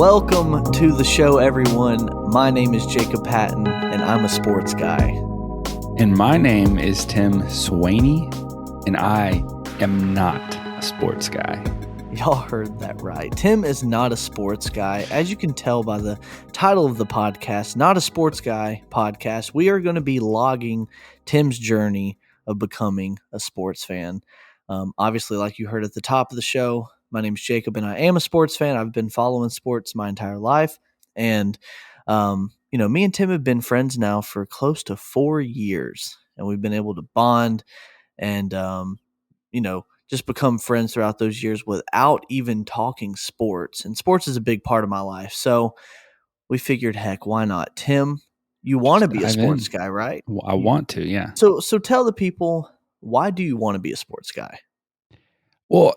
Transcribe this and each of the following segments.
Welcome to the show, everyone. My name is Jacob Patton, and I'm a sports guy. And my name is Tim Swaney, and I am not a sports guy. Y'all heard that right. Tim is not a sports guy. As you can tell by the title of the podcast, Not a Sports Guy podcast, we are going to be logging Tim's journey of becoming a sports fan. Obviously, like you heard at the top of the show, my name is Jacob, and I am a sports fan. I've been following sports my entire life. And, me and Tim have been friends now for close to 4 years. And we've been able to bond and, just become friends throughout those years without even talking sports. And sports is a big part of my life. So we figured, heck, why not? Tim, you want to be a sports guy, right? I want to, yeah. So tell the people, why do you want to be a sports guy? Well,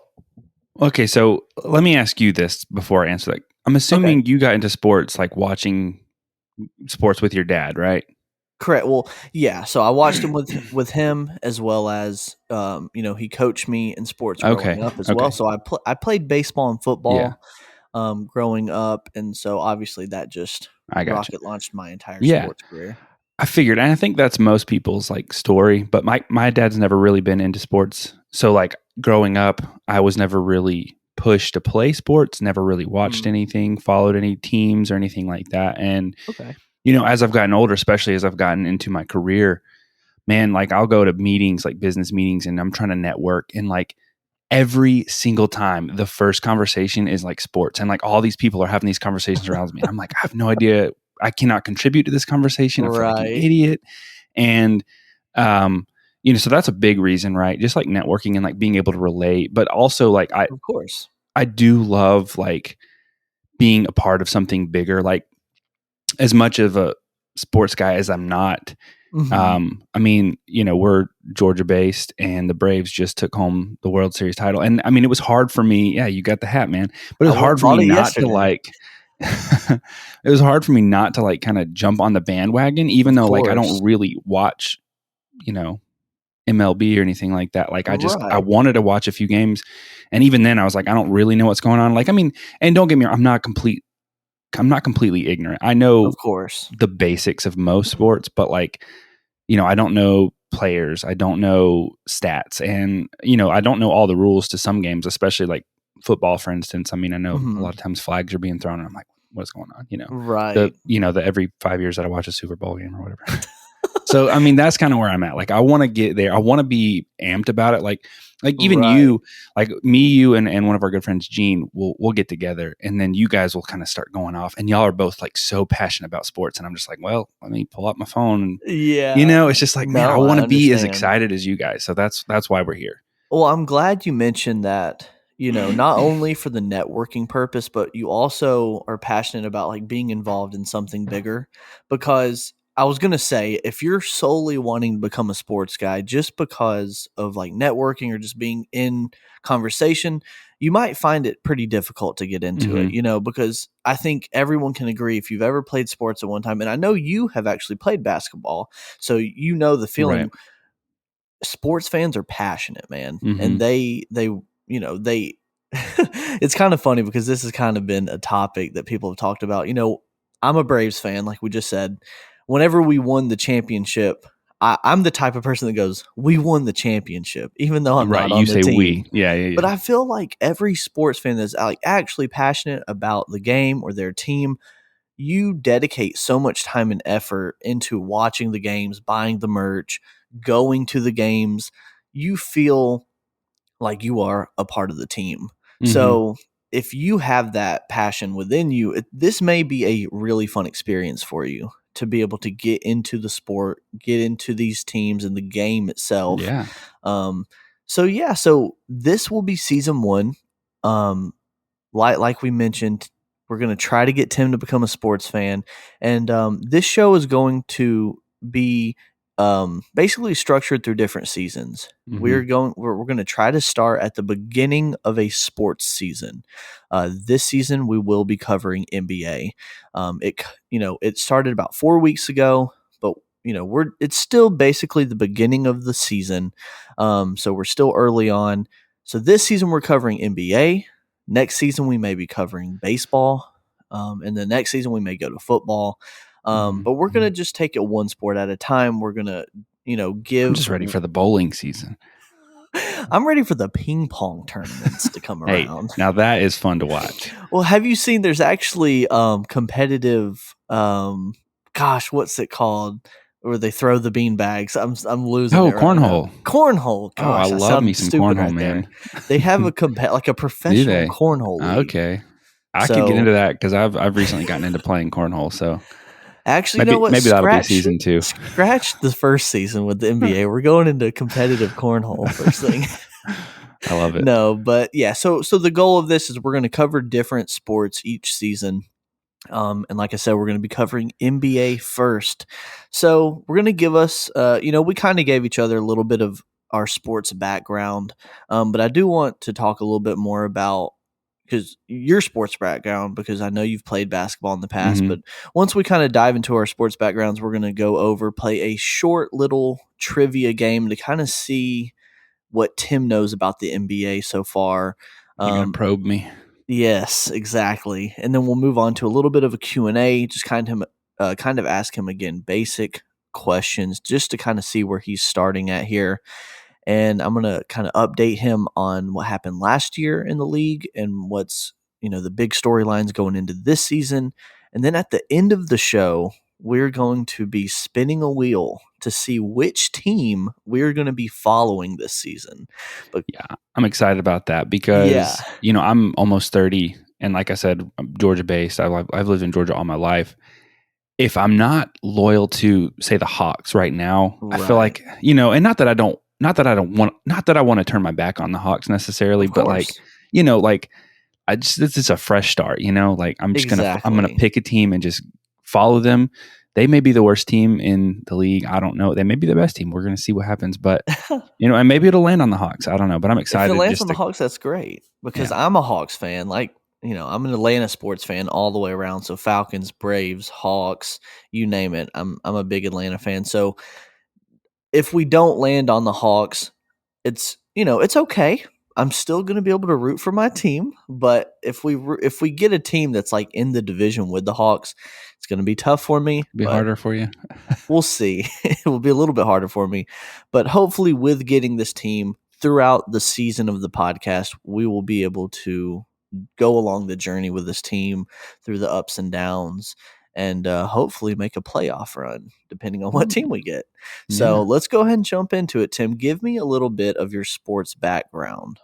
okay, so let me ask you this before I answer that. I'm assuming you got into sports like watching sports with your dad, right? Correct. Well, yeah. So I watched him with him as well as, he coached me in sports growing up as well. So I played baseball and football growing up. And so obviously that just rocket launched my entire sports career. I figured, and I think that's most people's like story, but my dad's never really been into sports. So like growing up, I was never really pushed to play sports, never really watched anything, followed any teams or anything like that. And, as I've gotten older, especially as I've gotten into my career, man, like I'll go to meetings, like business meetings, and I'm trying to network, and like every single time the first conversation is like sports, and like all these people are having these conversations around me. And I'm like, I have no idea. I cannot contribute to this conversation. I feel like an idiot. And, so that's a big reason, right? Just like networking and like being able to relate, but also like of course, I do love like being a part of something bigger. Like as much of a sports guy as I'm not, we're Georgia based, and the Braves just took home the World Series title. And I mean, it was hard for me. Yeah, you got the hat, man. But it was hard for me not to like, it was hard for me not to like kind of jump on the bandwagon, even though like I don't really watch, MLB or anything like that. Like I wanted to watch a few games, and even then I was like, I don't really know what's going on. Like, I mean, and don't get me wrong, I'm not completely ignorant. I know, of course, the basics of most sports, but like, I don't know players, I don't know stats, and I don't know all the rules to some games, especially like football, for instance. I mean, I know a lot of times flags are being thrown, and I'm like, what's going on? The every 5 years that I watch a Super Bowl game or whatever. So, I mean, that's kind of where I'm at. Like, I want to get there. I want to be amped about it. Like even you, like me, you, and one of our good friends, Gene, we'll get together, and then you guys will kind of start going off, and y'all are both like so passionate about sports. And I'm just like, well, let me pull up my phone. And, it's just like, man, I want to be as excited as you guys. So that's why we're here. Well, I'm glad you mentioned that, not only for the networking purpose, but you also are passionate about like being involved in something bigger, because I was going to say, if you're solely wanting to become a sports guy just because of like networking or just being in conversation, you might find it pretty difficult to get into it, because I think everyone can agree, if you've ever played sports at one time, and I know you have actually played basketball, so the feeling. Right. Sports fans are passionate, man. And they it's kind of funny because this has kind of been a topic that people have talked about. I'm a Braves fan, like we just said. Whenever we won the championship, I'm the type of person that goes, we won the championship, even though I'm not on the team. We. Yeah. But I feel like every sports fan that's like actually passionate about the game or their team, you dedicate so much time and effort into watching the games, buying the merch, going to the games. You feel like you are a part of the team. So if you have that passion within you, this may be a really fun experience for you to be able to get into the sport, get into these teams and the game itself. Yeah. So this will be season 1. Like we mentioned, we're going to try to get Tim to become a sports fan. And this show is going to be basically structured through different seasons. We're going to try to start at the beginning of a sports season. This season we will be covering NBA. It started about 4 weeks ago, but it's still basically the beginning of the season. So we're still early on. So this season we're covering NBA. Next season we may be covering baseball. And the next season we may go to football. But we're going to just take it one sport at a time. We're going to, give. I'm just ready for the bowling season. I'm ready for the ping pong tournaments to come around. Now that is fun to watch. Well, have you seen there's actually competitive what's it called? Where they throw the bean bags. I'm losing. Oh, it right cornhole. Now. Cornhole. Gosh, I love me some cornhole, man. They have a professional cornhole league. Okay. I could get into that because I've recently gotten into playing cornhole. So actually, you know what? Maybe that'll be season 2. Scratch the first season with the NBA. We're going into competitive cornhole first thing. I love it. No, but yeah. So the goal of this is we're going to cover different sports each season. And like I said, we're going to be covering NBA first. So we're going to give us, we kind of gave each other a little bit of our sports background. But I do want to talk a little bit more about because your sports background, because I know you've played basketball in the past. Mm-hmm. But once we kind of dive into our sports backgrounds, we're going to play a short little trivia game to kind of see what Tim knows about the NBA so far. You're going to probe me. Yes, exactly. And then we'll move on to a little bit of a Q&A, just kind of ask him again basic questions just to kind of see where he's starting at here. And I'm going to kind of update him on what happened last year in the league and what's, the big storylines going into this season. And then at the end of the show, we're going to be spinning a wheel to see which team we're going to be following this season. But yeah, I'm excited about that because, I'm almost 30. And like I said, I'm Georgia based. I've lived in Georgia all my life. If I'm not loyal to, say, the Hawks right now, right. I feel like, and not that I want to turn my back on the Hawks necessarily, but this is a fresh start, I'm just I'm going to pick a team and just follow them. They may be the worst team in the league. I don't know. They may be the best team. We're going to see what happens. But, and maybe it'll land on the Hawks. I don't know. But I'm excited. If it lands on the Hawks, that's great. Because I'm a Hawks fan. I'm an Atlanta sports fan all the way around. So Falcons, Braves, Hawks, you name it. I'm a big Atlanta fan. So if we don't land on the Hawks, it's okay. I'm still going to be able to root for my team, but if we get a team that's like in the division with the Hawks, it's going to be tough for me. Be harder for you. We'll see. It will be a little bit harder for me, but hopefully with getting this team throughout the season of the podcast, we will be able to go along the journey with this team through the ups and downs and hopefully make a playoff run depending on what team we get. So let's go ahead and jump into it. Tim, give me a little bit of your sports background.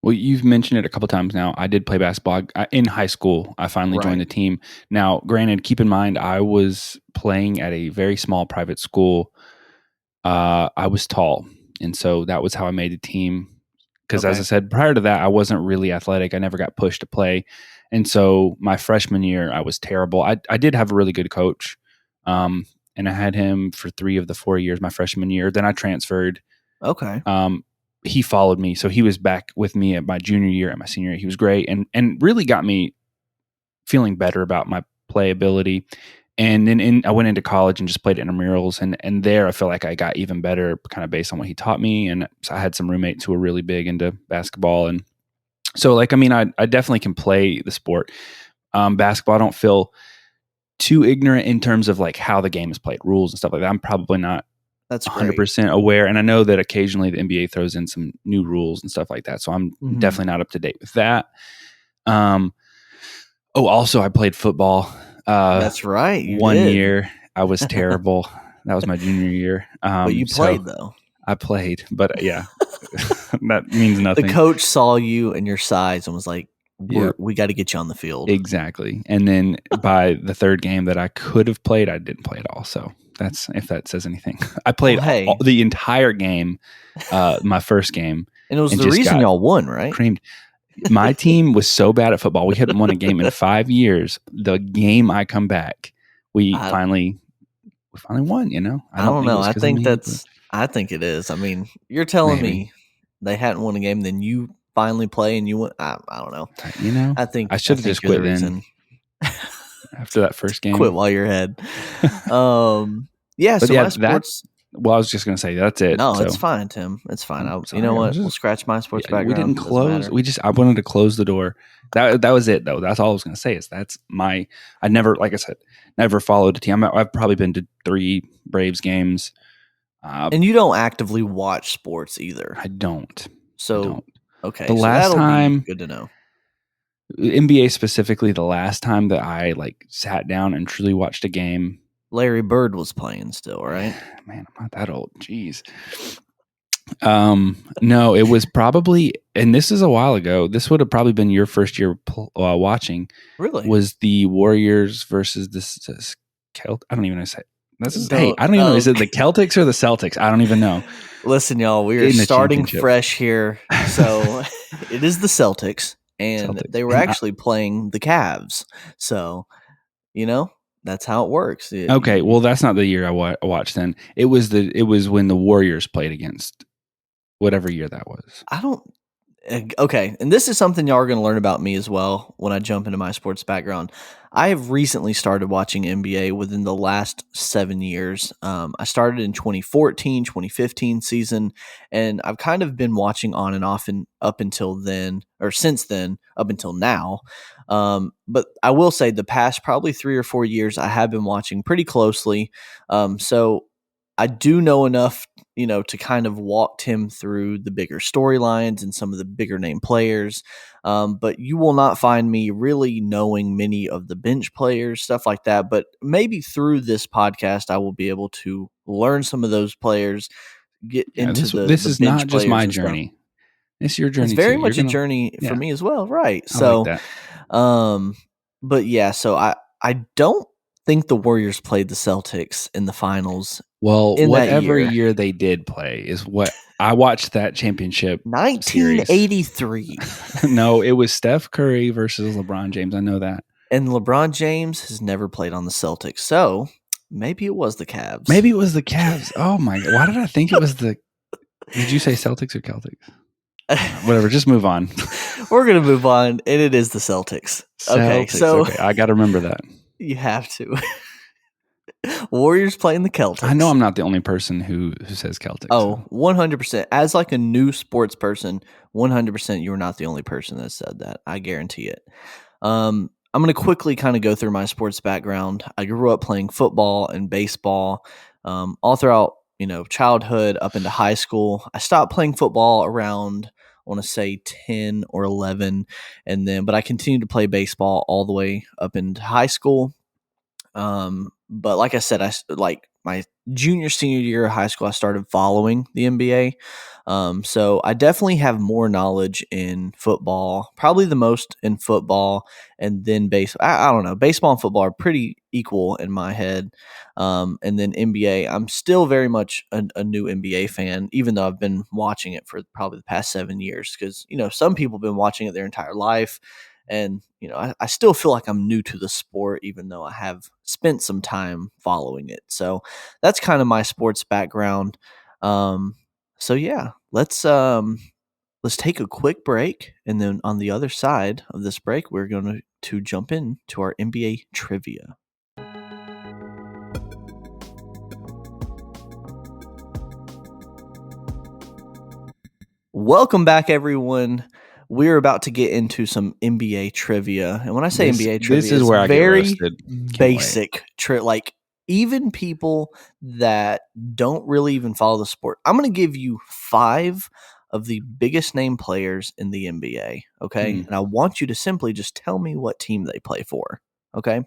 Well, you've mentioned it a couple times now. I did play basketball in high school. I finally joined the team. Now, granted, keep in mind, I was playing at a very small private school. I was tall, and so that was how I made the team. Because as I said, prior to that, I wasn't really athletic. I never got pushed to play. And so my freshman year, I was terrible. I did have a really good coach, and I had him for 3 of the 4 years my freshman year. Then I transferred. Okay. He followed me. So he was back with me at my junior year and my senior year. He was great and really got me feeling better about my playability. And then I went into college and just played intramurals. And there I feel like I got even better kind of based on what he taught me. And so I had some roommates who were really big into basketball. And so I definitely can play the sport. Basketball, I don't feel too ignorant in terms of like how the game is played, rules and stuff like that. I'm probably not That's 100% aware. And I know that occasionally the NBA throws in some new rules and stuff like that. So I'm definitely not up to date with that. Also I played football. That's right. You One did. year I was terrible. That was my junior year. But you played though. I played, but yeah, that means nothing. The coach saw you and your size and was like, we got to get you on the field. Exactly. And then by the third game that I could have played, I didn't play at all. So that's, if that says anything. I played the entire game, my first game. And it was the reason y'all won, right? Creamed. My team was so bad at football. We hadn't won a game in 5 years. The game I come back, we finally won, I don't know. I think it is. I mean, you're telling me they hadn't won a game, then you finally play and you win. I don't know. I think I should have just quit then. After that first game. Quit while you're ahead. Yeah, so my sports... Well, I was just going to say, that's it. No, it's fine, Tim. It's fine. You know what? We'll scratch my sports background. We didn't close. I wanted to close the door That was it though. That's all I was going to say. I never, like I said, never followed a team. I've probably been to 3 Braves games. And you don't actively watch sports either. I don't. So okay, The so last that'll time, be good to know. NBA specifically, the last time that I like sat down and truly watched a game, Larry Bird was playing still, right? Man, I'm not that old. Jeez. No, it was probably, and this is a while ago. This would have probably been your first year watching. Really? Was the Warriors versus this Celt? I don't even know. Don't- I don't even know. Is it the Celtics or the Celtics? I don't even know. Listen, y'all, we are In the starting championship. fresh here. So it is the Celtics, and Celtics. they were And actually playing the Cavs. So, that's how it works. Okay, well, that's not the year I watched then. It was when the Warriors played against whatever year that was. Okay, and this is something y'all are going to learn about me as well when I jump into my sports background. I have recently started watching NBA within the last 7 years. I started in 2014, 2015 season, and I've kind of been watching on and off and up until then, or since then, up until now. But I will say the past probably 3 or 4 years, I have been watching pretty closely. So I do know enough, to kind of walk Tim through the bigger storylines and some of the bigger name players. But you will not find me really knowing many of the bench players, stuff like that. But maybe through this podcast, I will be able to learn some of those players, get into this the is bench not just my players and stuff. journey. It's your journey. It's very too. much a journey for me as well, right? So, I like that. But yeah, so I don't think the Warriors played the Celtics in the finals. Well, in that whatever year. year they did play is what I watched that championship. 1983. No, it was Steph Curry versus LeBron James. I know that. And LeBron James has never played on the Celtics, so maybe it was the Cavs. Maybe it was the Cavs. Oh my God. Why did I think it was the Did you say Celtics or Celtics? Whatever, just move on. We're going to move on, and it is the Celtics. Okay, so I got to remember that. You have to. Warriors playing the Celtics. I know I'm not the only person who says Celtics. Oh, 100%. As like a new sports person, 100% you're not the only person that said that. I guarantee it. I'm going to quickly kind of go through my sports background. I grew up playing football and baseball all throughout, childhood up into high school. I stopped playing football around, I want to say 10 or 11, but I continued to play baseball all the way up into high school. But like I said, like my senior year of high school, I started following the NBA. So I definitely have more knowledge in football, probably the most in football, and then baseball. I don't know. Baseball and football are pretty equal in my head. And then NBA, I'm still very much a new NBA fan, even though I've been watching it for probably the past 7 years. Because some people have been watching it their entire life. And, I still feel like I'm new to the sport, even though I have spent some time following it. So that's kind of my sports background. So yeah, let's take a quick break. And then on the other side of this break, we're going to jump into our NBA trivia. Welcome back, everyone. We're about to get into some NBA trivia. And when I say NBA trivia, this is where I get roasted. Basic like even people that don't really even follow the sport. I'm going to give you 5 of the biggest name players in the NBA, okay? And I want you to simply just tell me what team they play for, okay?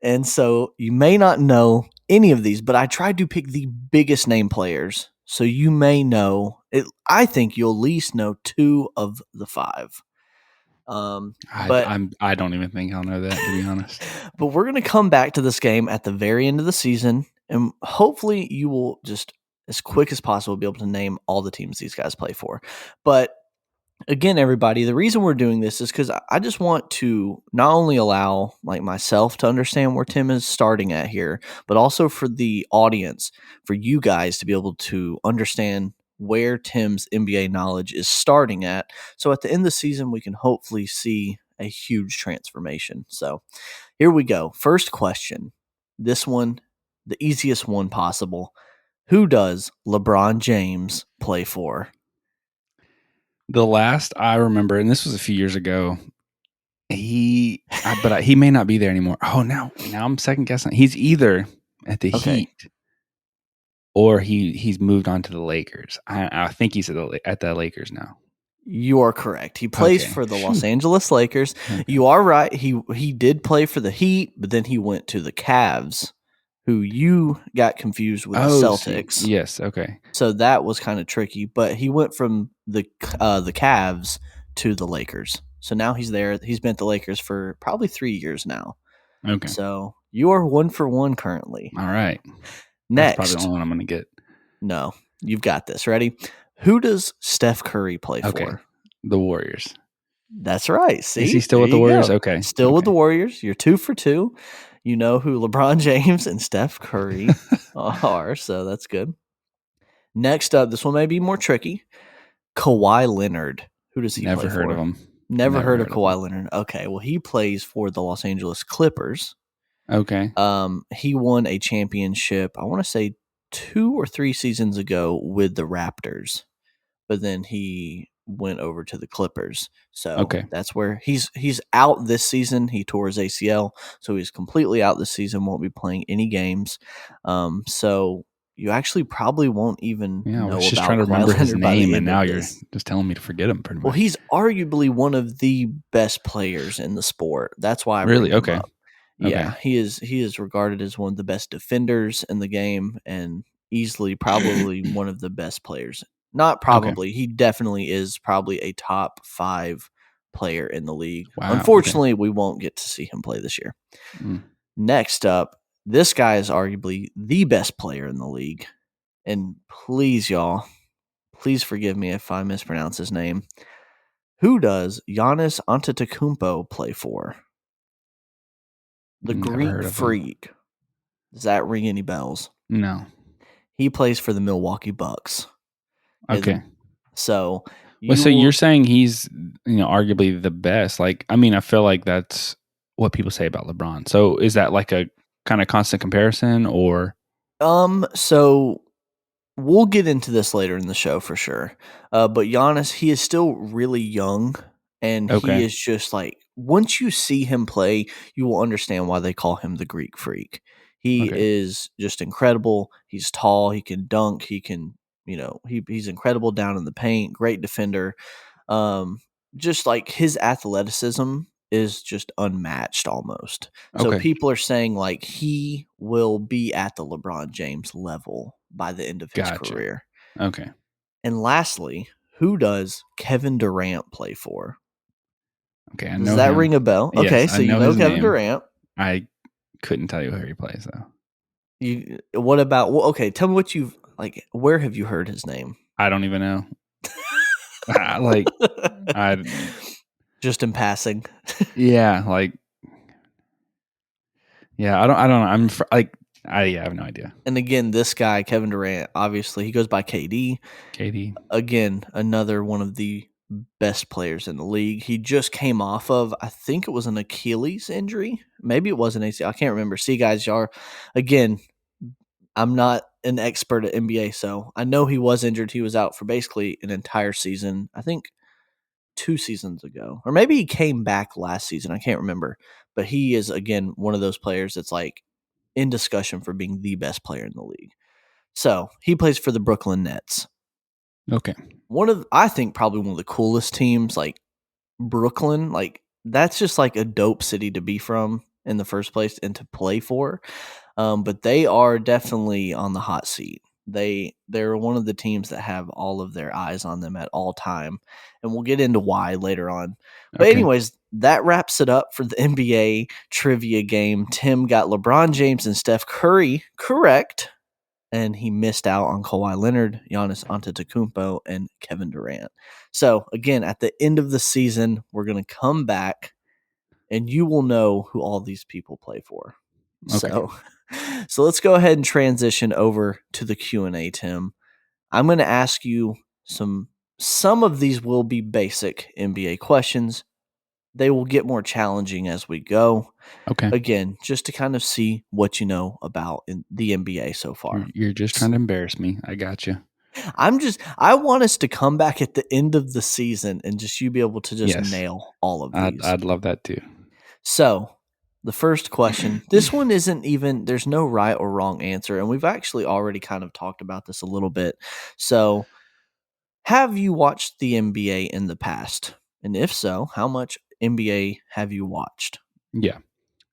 And so you may not know any of these, but I tried to pick the biggest name players. So you may know it. I think you'll at least know 2 of the 5. I don't even think I'll know that, to be honest. But we're going to come back to this game at the very end of the season, and hopefully you will just, as quick as possible, be able to name all the teams these guys play for. But again, everybody, the reason we're doing this is because I just want to not only allow like myself to understand where Tim is starting at here, but also for the audience, for you guys to be able to understand where Tim's NBA knowledge is starting at. So at the end of the season, we can hopefully see a huge transformation. So here we go. First question. This one, the easiest one possible. Who does LeBron James play for? The last I remember, and this was a few years ago, But he may not be there anymore. Oh, now I'm second guessing. He's either at the Okay. Heat or he's moved on to the Lakers. I think he's at the Lakers now. You are correct. He plays for the Los Angeles Lakers. Okay. You are right. He did play for the Heat, but then he went to the Cavs, who you got confused with the Celtics. Yes, okay. So that was kind of tricky. But he went from the Cavs to the Lakers. So now he's there. He's been at the Lakers for probably 3 years now. Okay. So you are 1 for 1 currently. All right. Next. That's probably the only one I'm going to get. No, you've got this. Ready? Who does Steph Curry play for? The Warriors. That's right. See? Is he still with the Warriors? Go. Okay. Still with the Warriors. You're 2 for 2. You know who LeBron James and Steph Curry are, so that's good. Next up, this one may be more tricky. Kawhi Leonard. Who does he play for? Never heard of him. Never heard of Kawhi Leonard. Okay, well, he plays for the Los Angeles Clippers. Okay. He won a championship, I want to say 2 or 3 seasons ago with the Raptors, but then he went over to the Clippers. So that's where he's out this season. He tore his ACL, so he's completely out this season, won't be playing any games. So you actually probably won't even know I was just about trying to remember his name, and now you're this. just telling me to forget him pretty much. Well, he's arguably one of the best players in the sport. That's why I bring him up. Yeah, he is regarded as one of the best defenders in the game and easily probably one of the best players. Not probably. He definitely is probably a top 5 player in the league. Wow, unfortunately, we won't get to see him play this year. Next up, this guy is arguably the best player in the league. And please, y'all, please forgive me if I mispronounce his name. Who does Giannis Antetokounmpo play for? The Greek Freak. Does that ring any bells? No. He plays for the Milwaukee Bucks. Okay. So you're saying he's arguably the best. Like, I mean, I feel like that's what people say about LeBron. So is that like a kind of constant comparison or? So we'll get into this later in the show for sure. But Giannis, he is still really young, and he is just like, once you see him play, you will understand why they call him the Greek Freak. He is just incredible. He's tall. He can dunk. He can, he's incredible down in the paint. Great defender. Just like his athleticism is just unmatched almost. So people are saying like he will be at the LeBron James level by the end of his career. Okay. And lastly, who does Kevin Durant play for? Okay, I know. Does that ring a bell? Yes, okay, so you know Kevin Durant. I couldn't tell you where he plays though. What about? Well, okay, tell me what you've like. Where have you heard his name? I don't even know. Just in passing. Yeah, like. Yeah, I don't know. I have no idea. And again, this guy, Kevin Durant, obviously he goes by KD. KD. Again, another one of the best players in the league. He just came off of, I think it was an Achilles injury. Maybe it was an ACL. I can't remember. See, guys, again, I'm not an expert at NBA, so I know he was injured. He was out for basically an entire season. I think 2 seasons ago. Or maybe he came back last season. I can't remember. But he is, again, one of those players that's like in discussion for being the best player in the league. So he plays for the Brooklyn Nets. Okay. I think probably one of the coolest teams, like Brooklyn, like that's just like a dope city to be from in the first place and to play for. But they are definitely on the hot seat. They're one of the teams that have all of their eyes on them at all time. And we'll get into why later on. But anyways, that wraps it up for the NBA trivia game. Tim got LeBron James and Steph Curry correct. And he missed out on Kawhi Leonard, Giannis Antetokounmpo, and Kevin Durant. So, again, at the end of the season, we're going to come back, and you will know who all these people play for. Okay. So let's go ahead and transition over to the Q&A, Tim. I'm going to ask you some of these will be basic NBA questions. They will get more challenging as we go. Okay. Again, just to kind of see what you know about in the NBA so far. You're just trying to embarrass me. I got you. I want us to come back at the end of the season and just you be able to just Yes. nail all of these. I'd love that too. So, the first question, this one isn't even, there's no right or wrong answer. And we've actually already kind of talked about this a little bit. So, have you watched the NBA in the past? And if so, how much NBA have you watched? Yeah.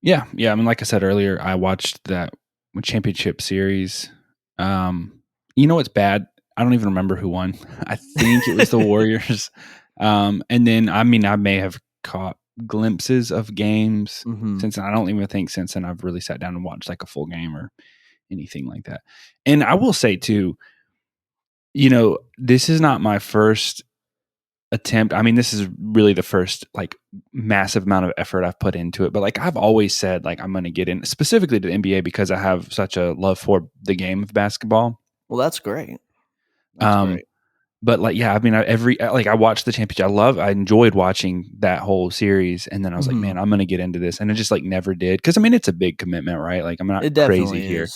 Yeah. Yeah. I mean, like I said earlier, I watched that championship series. You know what's bad? I don't even remember who won. I think it was the Warriors. And then, I mean, I may have caught glimpses of games since I don't even think since then I've really sat down and watched like a full game or anything like that. And I will say too, this is not my first attempt. I mean, this is really the first like massive amount of effort I've put into it. But like I've always said, like I'm going to get in specifically to the NBA because I have such a love for the game of basketball. Well, that's great. That's great. But like, yeah, I mean, I watched the championship. I enjoyed watching that whole series, and then I was like, man, I'm going to get into this, and I just like never did because I mean, it's a big commitment, right? Like I'm not crazy here.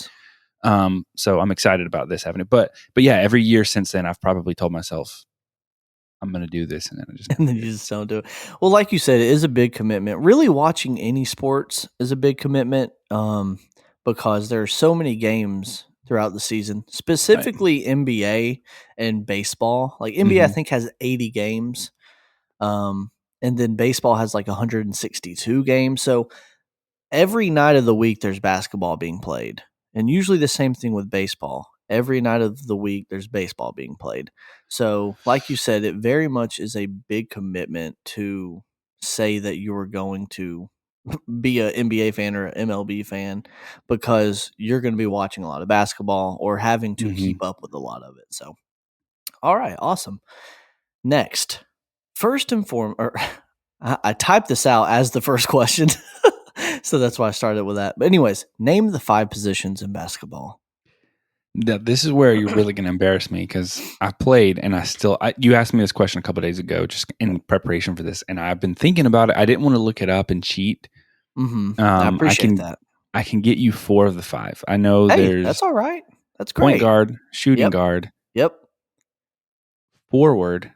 So I'm excited about this happening. But yeah, every year since then, I've probably told myself I'm going to do this, and then you just don't do it. Well, like you said, it is a big commitment. Really, watching any sports is a big commitment because there are so many games throughout the season, specifically NBA and baseball. Like NBA, I think has 80 games, and then baseball has like 162 games. So every night of the week, there's basketball being played, and usually the same thing with baseball. Every night of the week, there's baseball being played. So, like you said, it very much is a big commitment to say that you are going to be an NBA fan or an MLB fan because you're going to be watching a lot of basketball or having to keep up with a lot of it. So, all right, awesome. Next, first and foremost, I typed this out as the first question. So that's why I started with that. But anyways, name the 5 positions in basketball. This is where you're really going to embarrass me because I played and you asked me this question a couple of days ago just in preparation for this, and I've been thinking about it. I didn't want to look it up and cheat. I appreciate that. I can get you 4 of the 5. I know there's that's all right. That's great. Point guard, shooting guard. Yep. Forward.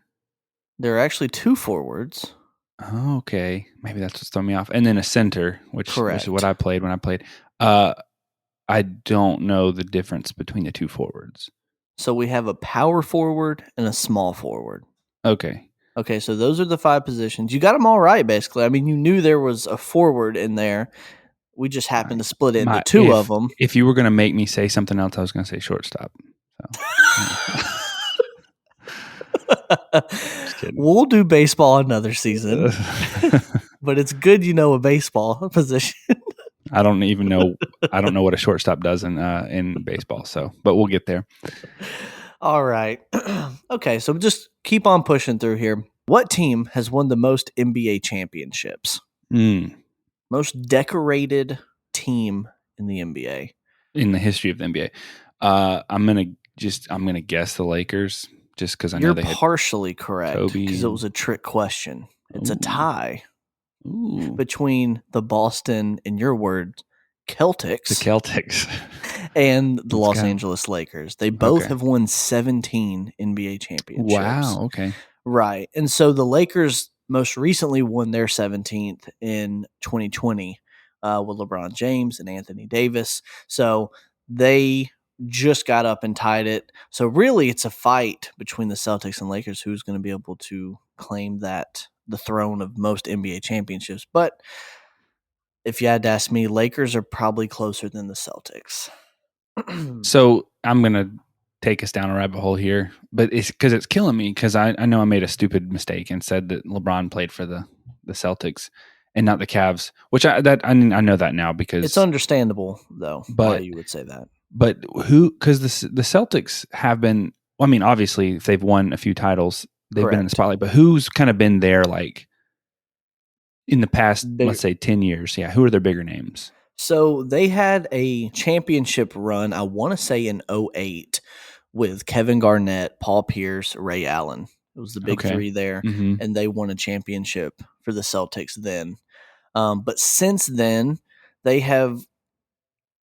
There are actually 2 forwards. Oh, okay. Maybe that's what's throwing me off. And then a center, which is what I played when I played. I don't know the difference between the 2 forwards. So we have a power forward and a small forward. Okay. Okay, so those are the 5 positions. You got them all right, basically. I mean, you knew there was a forward in there. We just happened to split it into 2 of them. If you were going to make me say something else, I was going to say shortstop. So. We'll do baseball another season. But it's good you know a baseball position. I don't know what a shortstop does in baseball, but we'll get there. All right. Okay, so just keep on pushing through here. What team has won the most NBA championships? Most decorated team in the NBA. In the history of the NBA. I'm gonna guess the Lakers just because I know they had partially correct because it was a trick question. It's a tie between the Boston, in your words, Celtics. The Celtics. And the Los Angeles Lakers. They both have won 17 NBA championships. Wow, okay. Right. And so the Lakers most recently won their 17th in 2020 with LeBron James and Anthony Davis. So they just got up and tied it. So really it's a fight between the Celtics and Lakers who's going to be able to claim the throne of most NBA championships. But if you had to ask me, Lakers are probably closer than the Celtics. So I'm going to take us down a rabbit hole here, but it's because it's killing me because I know I made a stupid mistake and said that LeBron played for the Celtics and not the Cavs, which I know that now because it's understandable though why you would say that. But because the Celtics have been, I mean, obviously if they've won a few titles, they've been in the spotlight, but who's kind of been there like in the past, let's say 10 years? Yeah. Who are their bigger names? So they had a championship run, I want to say in 2008 with Kevin Garnett, Paul Pierce, Ray Allen. It was the big 3 there, and they won a championship for the Celtics then. But since then, they have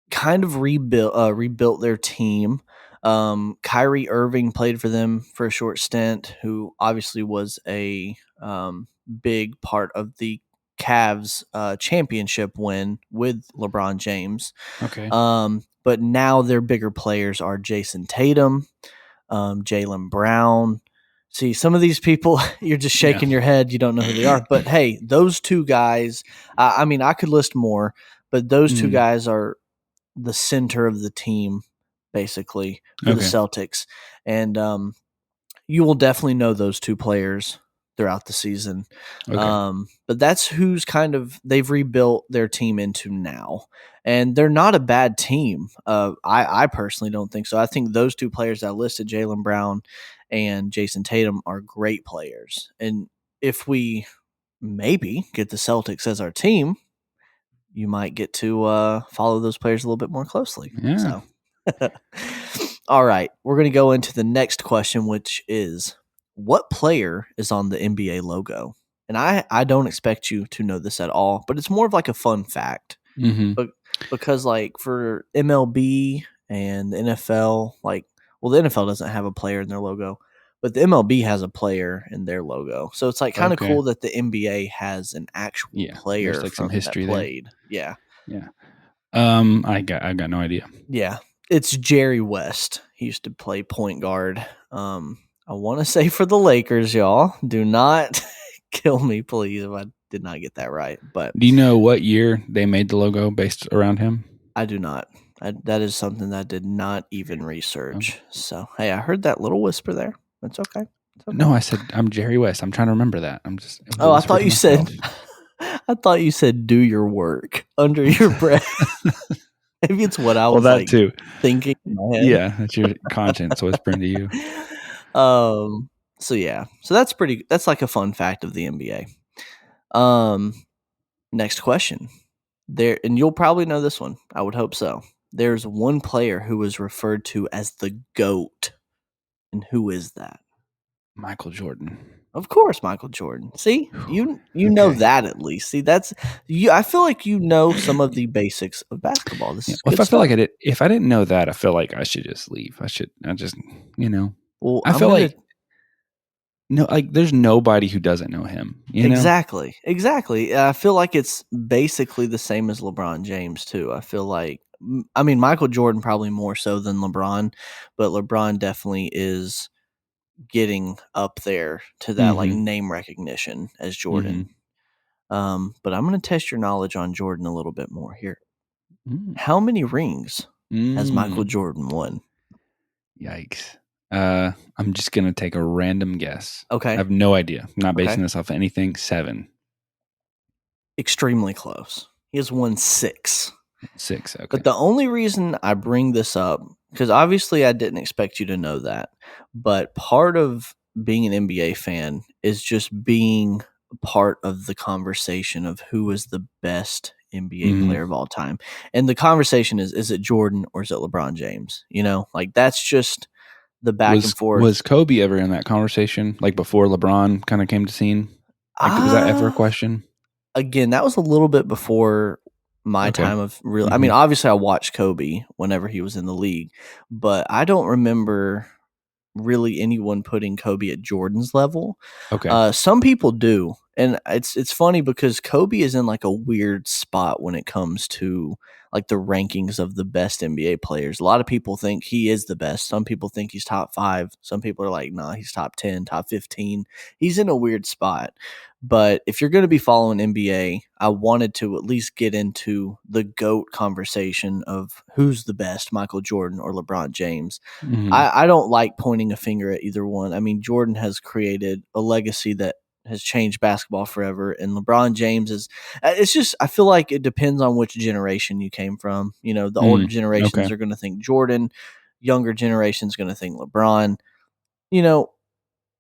kind of rebuilt their team. Kyrie Irving played for them for a short stint, who obviously was a big part of the Cavs championship win with LeBron James. Okay. But now their bigger players are Jason Tatum, Jaylen Brown. See, some of these people, you're just shaking your head. You don't know who they are. But hey, those two guys, I mean, I could list more, but those two guys are the center of the team, basically, for the Celtics. And you will definitely know those two players throughout the season. But that's who's they've rebuilt their team into now. And they're not a bad team. I personally don't think so. I think those two players I listed, Jaylen Brown and Jason Tatum, are great players. And if we maybe get the Celtics as our team, you might get to follow those players a little bit more closely. Yeah. So, all right, we're going to go into the next question, which is, what player is on the NBA logo? And I don't expect you to know this at all, but it's more of like a fun fact. But because like for MLB and the NFL, the NFL doesn't have a player in their logo, but the MLB has a player in their logo. So it's like kind of cool that the NBA has an actual player there's like some history that played. There. Yeah. I got no idea. Yeah. It's Jerry West. He used to play point guard. I want to say for the Lakers, y'all. Do not kill me, please, if I did not get that right. But do you know what year they made the logo based around him? I do not. That is something that I did not even research. Okay. So, hey, I heard that little whisper there. It's okay. No, I said I'm Jerry West. I'm trying to remember that. I'm just. Oh, I thought you said. I thought you said do your work under your breath. Maybe it's what I was that too. Thinking in my head. Yeah, that's your conscience whispering to you. So yeah. So that's like a fun fact of the NBA. Next question. There, and you'll probably know this one. I would hope so. There's one player who is referred to as the GOAT. And who is that? Michael Jordan. Of course, Michael Jordan. See, you know that at least. See, that's you. I feel like you know some of the basics of basketball. This is if I feel like I did, if I didn't know that, I feel like I should just leave. I just, Well, I feel like there's nobody who doesn't know him. Exactly. I feel like it's basically the same as LeBron James too. I feel like, I mean, Michael Jordan probably more so than LeBron, but LeBron definitely is getting up there to that like name recognition as Jordan. But I'm going to test your knowledge on Jordan a little bit more here. How many rings has Michael Jordan won? Yikes. I'm just going to take a random guess. Okay. I have no idea. I'm not basing this off anything. 7. Extremely close. He has won 6. 6, okay. But the only reason I bring this up, because obviously I didn't expect you to know that, but part of being an NBA fan is just being part of the conversation of who is the best NBA player of all time. And the conversation is it Jordan or is it LeBron James? Like that's just the back and forth. Was Kobe ever in that conversation, like before LeBron kind of came to scene? Was that ever a question? Again, that was a little bit before my time of real. I mean, obviously I watched Kobe whenever he was in the league, but I don't remember really anyone putting Kobe at Jordan's level. Okay. Some people do. And it's funny because Kobe is in like a weird spot when it comes to like the rankings of the best NBA players. A lot of people think he is the best. Some people think he's top 5. Some people are like, nah, he's top 10, top 15. He's in a weird spot. But if you're going to be following NBA, I wanted to at least get into the GOAT conversation of who's the best, Michael Jordan or LeBron James. I don't like pointing a finger at either one. I mean, Jordan has created a legacy that has changed basketball forever, and LeBron James it's just, I feel like it depends on which generation you came from. The older generations are going to think Jordan, younger generations going to think LeBron.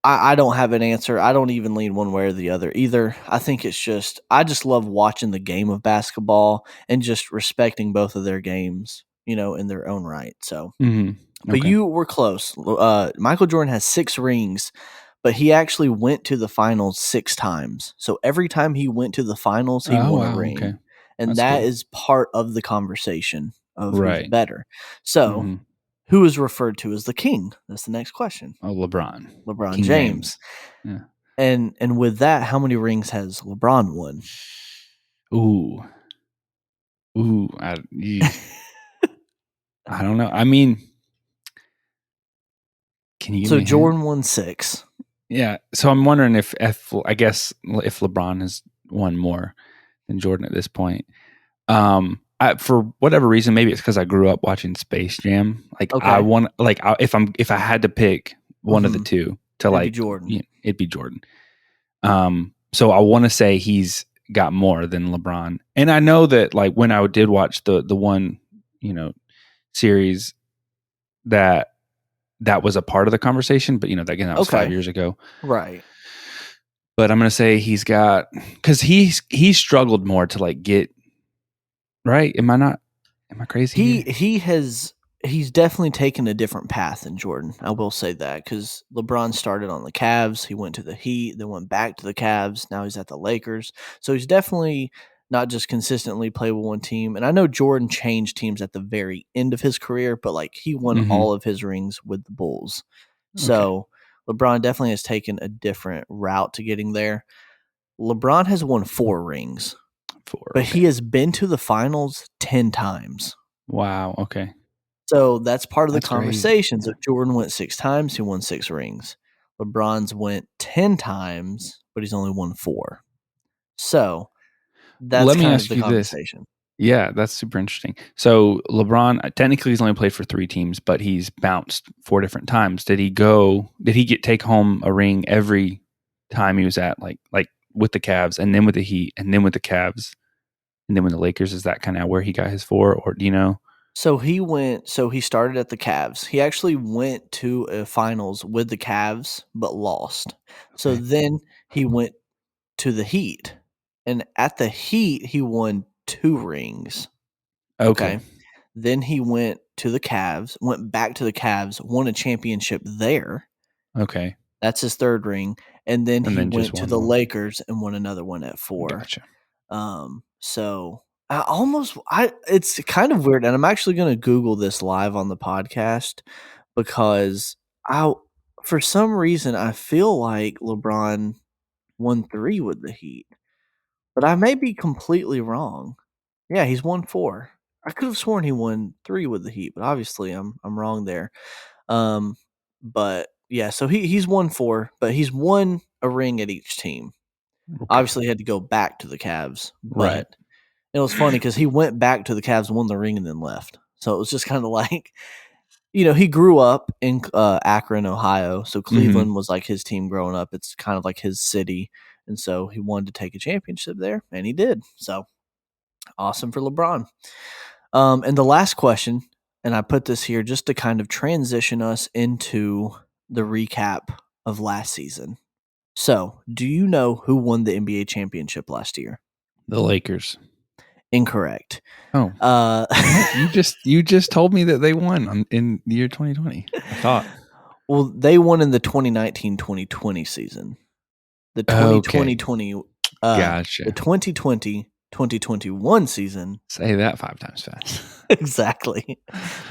I don't have an answer. I don't even lean one way or the other either. I think it's just, I just love watching the game of basketball and just respecting both of their games, in their own right. So, but you were close. Michael Jordan has 6 rings, but he actually went to the finals 6 times. So every time he went to the finals, he won a ring. Okay. And that is part of the conversation of who's better. So Who is referred to as the king? That's the next question. Oh, LeBron. LeBron King James. Yeah. And with that, how many rings has LeBron won? Ooh. I don't know. I mean, can you give me a hint? Jordan won 6. Yeah. So I'm wondering if I guess if LeBron has won more than Jordan at this point. For whatever reason, maybe it's because I grew up watching Space Jam. Like I want, like if I had to pick one of the two to it'd be Jordan. It'd be Jordan. So I want to say he's got more than LeBron, and I know that like when I did watch the one series that was a part of the conversation, but again that was 5 years ago, right? But I'm gonna say he's got, because he's struggled more to like get right. Am I crazy? He's definitely taken a different path than Jordan. I will say that, because LeBron started on the Cavs, he went to the Heat, then went back to the Cavs. Now he's at the Lakers. So he's definitely not just consistently play with one team. And I know Jordan changed teams at the very end of his career, but like he won all of his rings with the Bulls. So LeBron definitely has taken a different route to getting there. LeBron has won 4 rings. But he has been to the finals 10 times. Wow. Okay. So that's part of the conversation. So Jordan went 6 times. He won 6 rings. LeBron's went 10 times, but he's only won 4. So that's kind of the conversation. Yeah, that's super interesting. So LeBron, technically he's only played for 3 teams, but he's bounced 4 different times. Did he take home a ring every time he was at like with the Cavs, and then with the Heat, and then with the Cavs, and then with the Lakers? Is that kind of where he got his 4, or do you know? So he started at the Cavs. He actually went to a finals with the Cavs, but lost. So then he went to the Heat, and at the Heat, he won 2 rings. Okay. Then he went to the Cavs, went back to the Cavs, won a championship there. Okay. That's his 3rd ring. And then he went to the Lakers and won another one at 4. Gotcha. So it's kind of weird, and I'm actually going to Google this live on the podcast, because for some reason I feel like LeBron won 3 with the Heat, but I may be completely wrong. Yeah, he's won 4. I could have sworn he won 3 with the Heat, but obviously I'm wrong there. But yeah, so he's won 4, but he's won a ring at each team. Okay. Obviously, he had to go back to the Cavs, but it was funny because he went back to the Cavs, won the ring, and then left. So it was just kind of like, he grew up in Akron, Ohio. So Cleveland was like his team growing up. It's kind of like his city. And so he wanted to take a championship there, and he did. So awesome for LeBron. And the last question, and I put this here just to kind of transition us into the recap of last season. So, do you know who won the NBA championship last year? The Lakers. Incorrect. Oh, you just told me that they won in the year 2020. I thought. Well, they won in the 2019-2020 season. The 2020, gotcha. The 2020-2021 season. Say that 5 times fast. Exactly.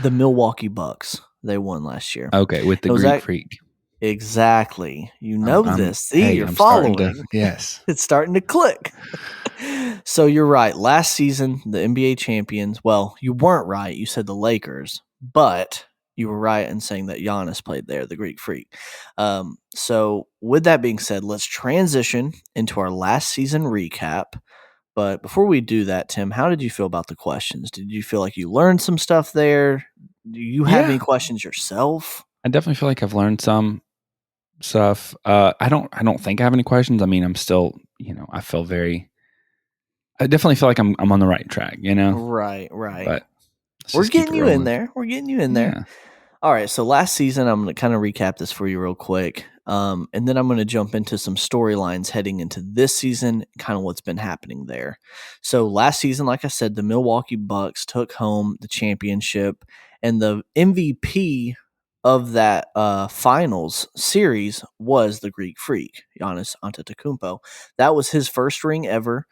The Milwaukee Bucks. They won last year. Okay, with the Greek Freak. Exactly. You know this. See, you're following. Yes. It's starting to click. So you're right. Last season, the NBA champions, well, you weren't right. You said the Lakers, but you were right in saying that Giannis played there, the Greek Freak. So with that being said, let's transition into our last season recap. But before we do that, Tim, how did you feel about the questions? Did you feel like you learned some stuff there? Do you have any questions yourself? I definitely feel like I've learned some stuff. I don't think I have any questions. I mean, I'm still, I definitely feel like I'm on the right track, Right. But we're getting you in there. Yeah. All right. So last season, I'm going to kind of recap this for you real quick. And then I'm going to jump into some storylines heading into this season, kind of what's been happening there. So last season, like I said, the Milwaukee Bucks took home the championship, and the MVP of that finals series was the Greek Freak, Giannis Antetokounmpo. That was his first ring ever.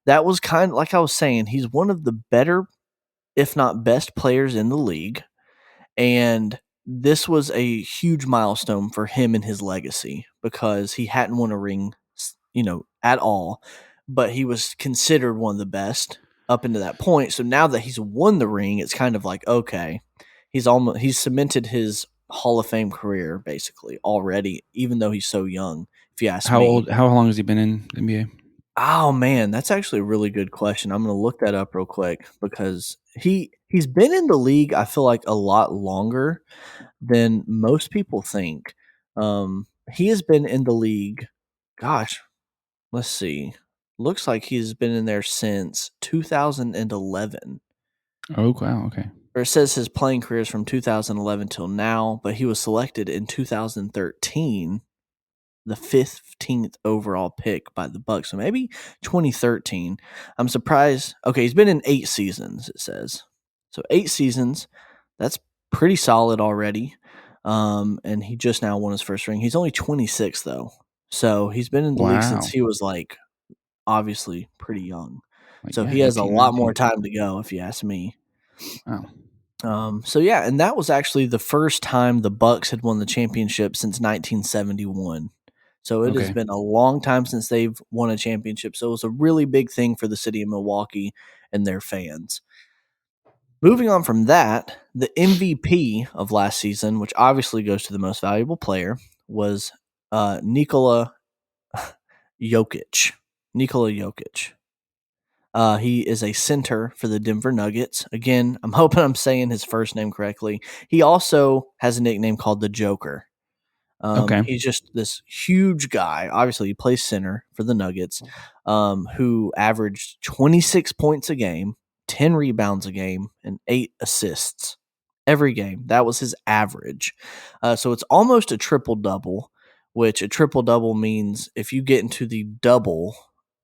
That was kind of like I was saying, he's one of the better, if not best, players in the league. And this was a huge milestone for him and his legacy because he hadn't won a ring, at all, but he was considered one of the best up into that point. So now that he's won the ring, it's kind of like, okay, he's cemented his Hall of Fame career basically already, even though he's so young, if you ask me. How long has he been in the NBA? Oh man, that's actually a really good question. I'm going to look that up real quick because he's been in the league, I feel like, a lot longer than most people think. He has been in the league, gosh, let's see. Looks like he's been in there since 2011. Oh, wow. Okay. Or it says his playing career is from 2011 till now, but he was selected in 2013, the 15th overall pick by the Bucks. So maybe 2013. I'm surprised. Okay, he's been in 8 seasons, it says. So 8 seasons. That's pretty solid already. And he just now won his first ring. He's only 26 though. So he's been in the league since Wow. he was like obviously pretty young. Like, So yeah, he has a 18, lot 19. more time to go if you ask me. Wow. So yeah, and that was actually the first time the Bucks had won the championship since 1971. So it has Okay. been a long time since they've won a championship. So it was a really big thing for the city of Milwaukee and their fans. Moving on from that, the MVP of last season, which obviously goes to the most valuable player, was Nikola Jokic. Nikola Jokic. He is a center for the Denver Nuggets. Again, I'm hoping I'm saying his first name correctly. He also has a nickname called the Joker. Okay. He's just this huge guy. Obviously, he plays center for the Nuggets, who averaged 26 points a game, 10 rebounds a game, and 8 assists every game. That was his average. So it's almost a triple-double, which a triple-double means if you get into the double,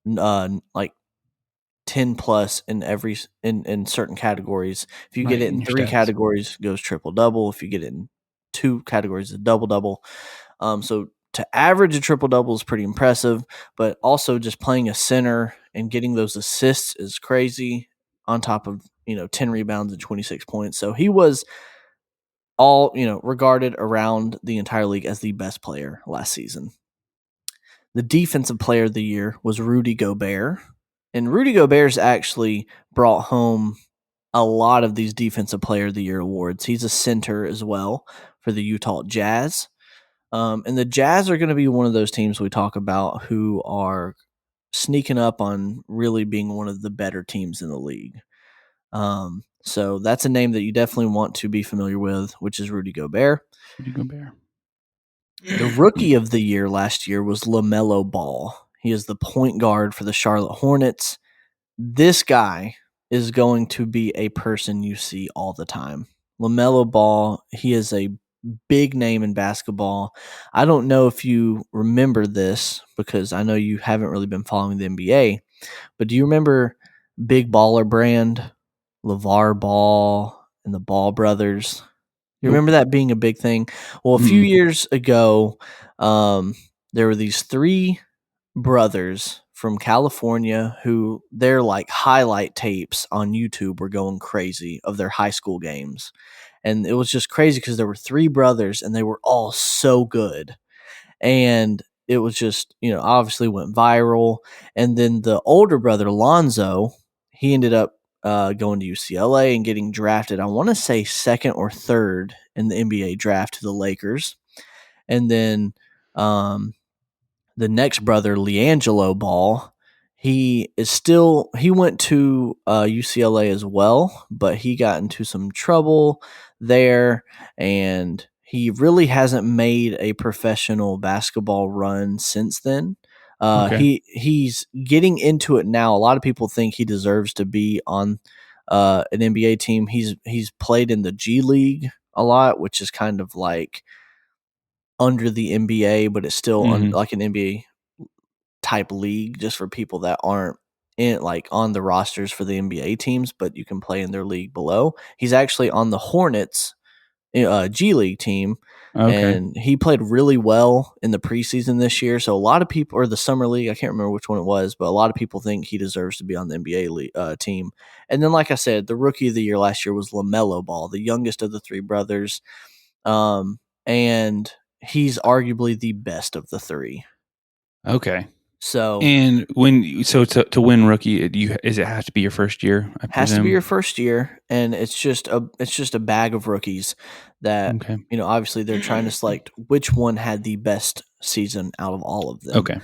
like 10 plus in certain categories. If you get Right. it In in your 3 stats. categories, it goes triple double. If you get it in 2 categories, it's double double. So to average a triple double is pretty impressive, but also just playing a center and getting those assists is crazy. On top of 10 rebounds and 26 points, so he was all regarded around the entire league as the best player last season. The defensive player of the year was Rudy Gobert. And Rudy Gobert's actually brought home a lot of these defensive player of the year awards. He's a center as well for the Utah Jazz. And the Jazz are going to be one of those teams we talk about who are sneaking up on really being one of the better teams in the league. So that's a name that you definitely want to be familiar with, which is Rudy Gobert. Rudy Gobert. The rookie of the year last year was Lamello Ball. He is the point guard for the Charlotte Hornets. This guy is going to be a person you see all the time. LaMelo Ball, he is a big name in basketball. I don't know if you remember this because I know you haven't really been following the NBA, but do you remember Big Baller Brand, LeVar Ball, and the Ball brothers? You Nope. remember that being a big thing? Well, a few years ago, there were these 3 brothers from California who their like highlight tapes on YouTube were going crazy of their high school games. And it was just crazy because there were 3 brothers and they were all so good. And it was just, obviously went viral. And then the older brother, Lonzo, he ended up going to UCLA and getting drafted, I want to say second or third in the NBA draft to the Lakers. And then the next brother, Leangelo Ball, he went to UCLA as well, but he got into some trouble there, and he really hasn't made a professional basketball run since then. Okay. He's getting into it now. A lot of people think he deserves to be on an NBA team. He's played in the G League a lot, which is kind of like under the NBA, but it's still like an NBA type league just for people that aren't in like on the rosters for the NBA teams, but you can play in their league below. He's actually on the Hornets G League team. Okay. And he played really well in the preseason this year. So a lot of people, or the summer league, I can't remember which one it was, but a lot of people think he deserves to be on the NBA team. And then, like I said, the rookie of the year last year was Lamello Ball, the youngest of the three brothers. And he's arguably the best of the three. Okay. So And to win rookie, does it have to be your first year? I has to be presume? your first year, and it's just a bag of rookies that Okay. obviously they're trying to select which one had the best season out of all of them. Okay.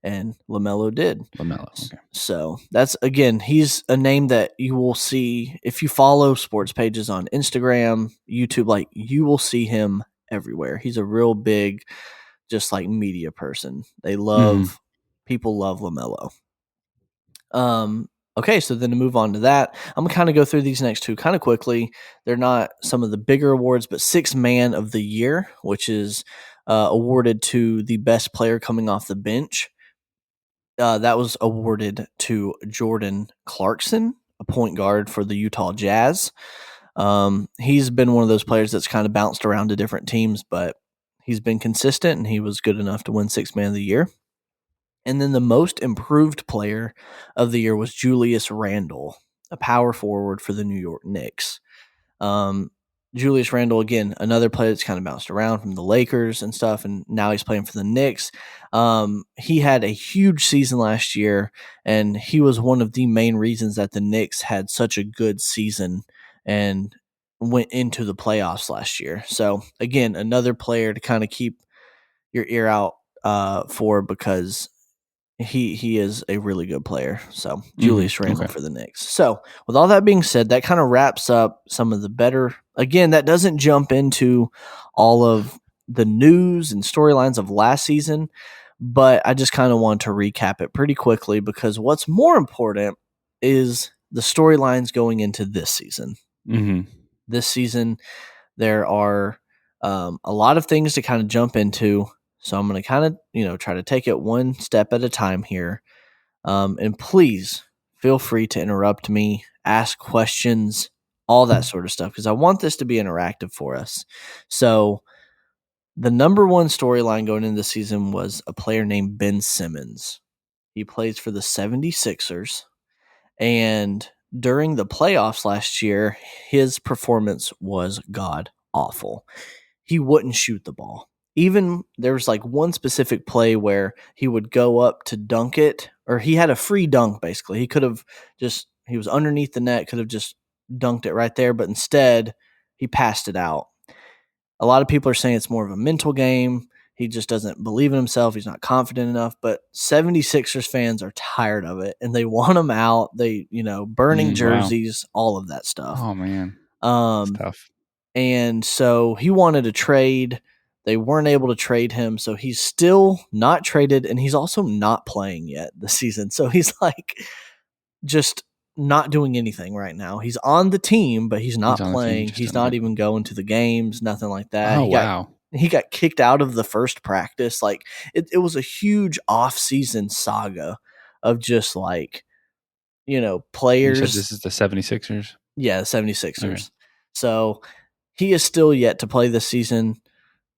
And Lamello did. Lamello. Okay. So that's, again, he's a name that you will see if you follow sports pages on Instagram, YouTube. Like, you will see him everywhere. He's a real big, just like, media person. People love Lamello. Okay, so then to move on to that, I'm gonna kind of go through these next two kind of quickly. They're not some of the bigger awards, but Sixth Man of the Year, which is awarded to the best player coming off the bench. That was awarded to Jordan Clarkson, a point guard for the Utah Jazz. He's been one of those players that's kind of bounced around to different teams, but he's been consistent, and he was good enough to win Sixth Man of the Year. And then the most improved player of the year was Julius Randle, a power forward for the New York Knicks. Julius Randle, again, another player that's kind of bounced around from the Lakers and stuff, and now he's playing for the Knicks. He had a huge season last year, and he was one of the main reasons that the Knicks had such a good season and went into the playoffs last year. So, again, another player to kind of keep your ear out for, because he is a really good player. So Julius Randle for the Knicks. So with all that being said, that kind of wraps up some of the better. Again, that doesn't jump into all of the news and storylines of last season, but I just kind of want to recap it pretty quickly, because what's more important is the storylines going into this season. This season, there are a lot of things to kind of jump into. So I'm going to kind of, try to take it one step at a time here. And please feel free to interrupt me, ask questions, all that sort of stuff, because I want this to be interactive for us. So the number one storyline going into the season was a player named Ben Simmons. He plays for the 76ers. And during the playoffs last year, his performance was god awful. He wouldn't shoot the ball. Even there was like one specific play where he would go up to dunk it, or he had a free dunk basically. He was underneath the net, could have just dunked it right there, but instead he passed it out. A lot of people are saying it's more of a mental game. He just doesn't believe in himself. He's not confident enough, but 76ers fans are tired of it, and they want him out. They, burning jerseys, all of that stuff. Oh, man. That's tough. And so he wanted a trade. They weren't able to trade him, so he's still not traded, and he's also not playing yet this season. So he's like just not doing anything right now. He's on the team, but he's not playing. He's not even going to the games, nothing like that. Oh, wow. He got kicked out of the first practice. Like it was a huge off-season saga of just like, players. You said this is the 76ers? Yeah, the 76ers. Okay. So he is still yet to play this season.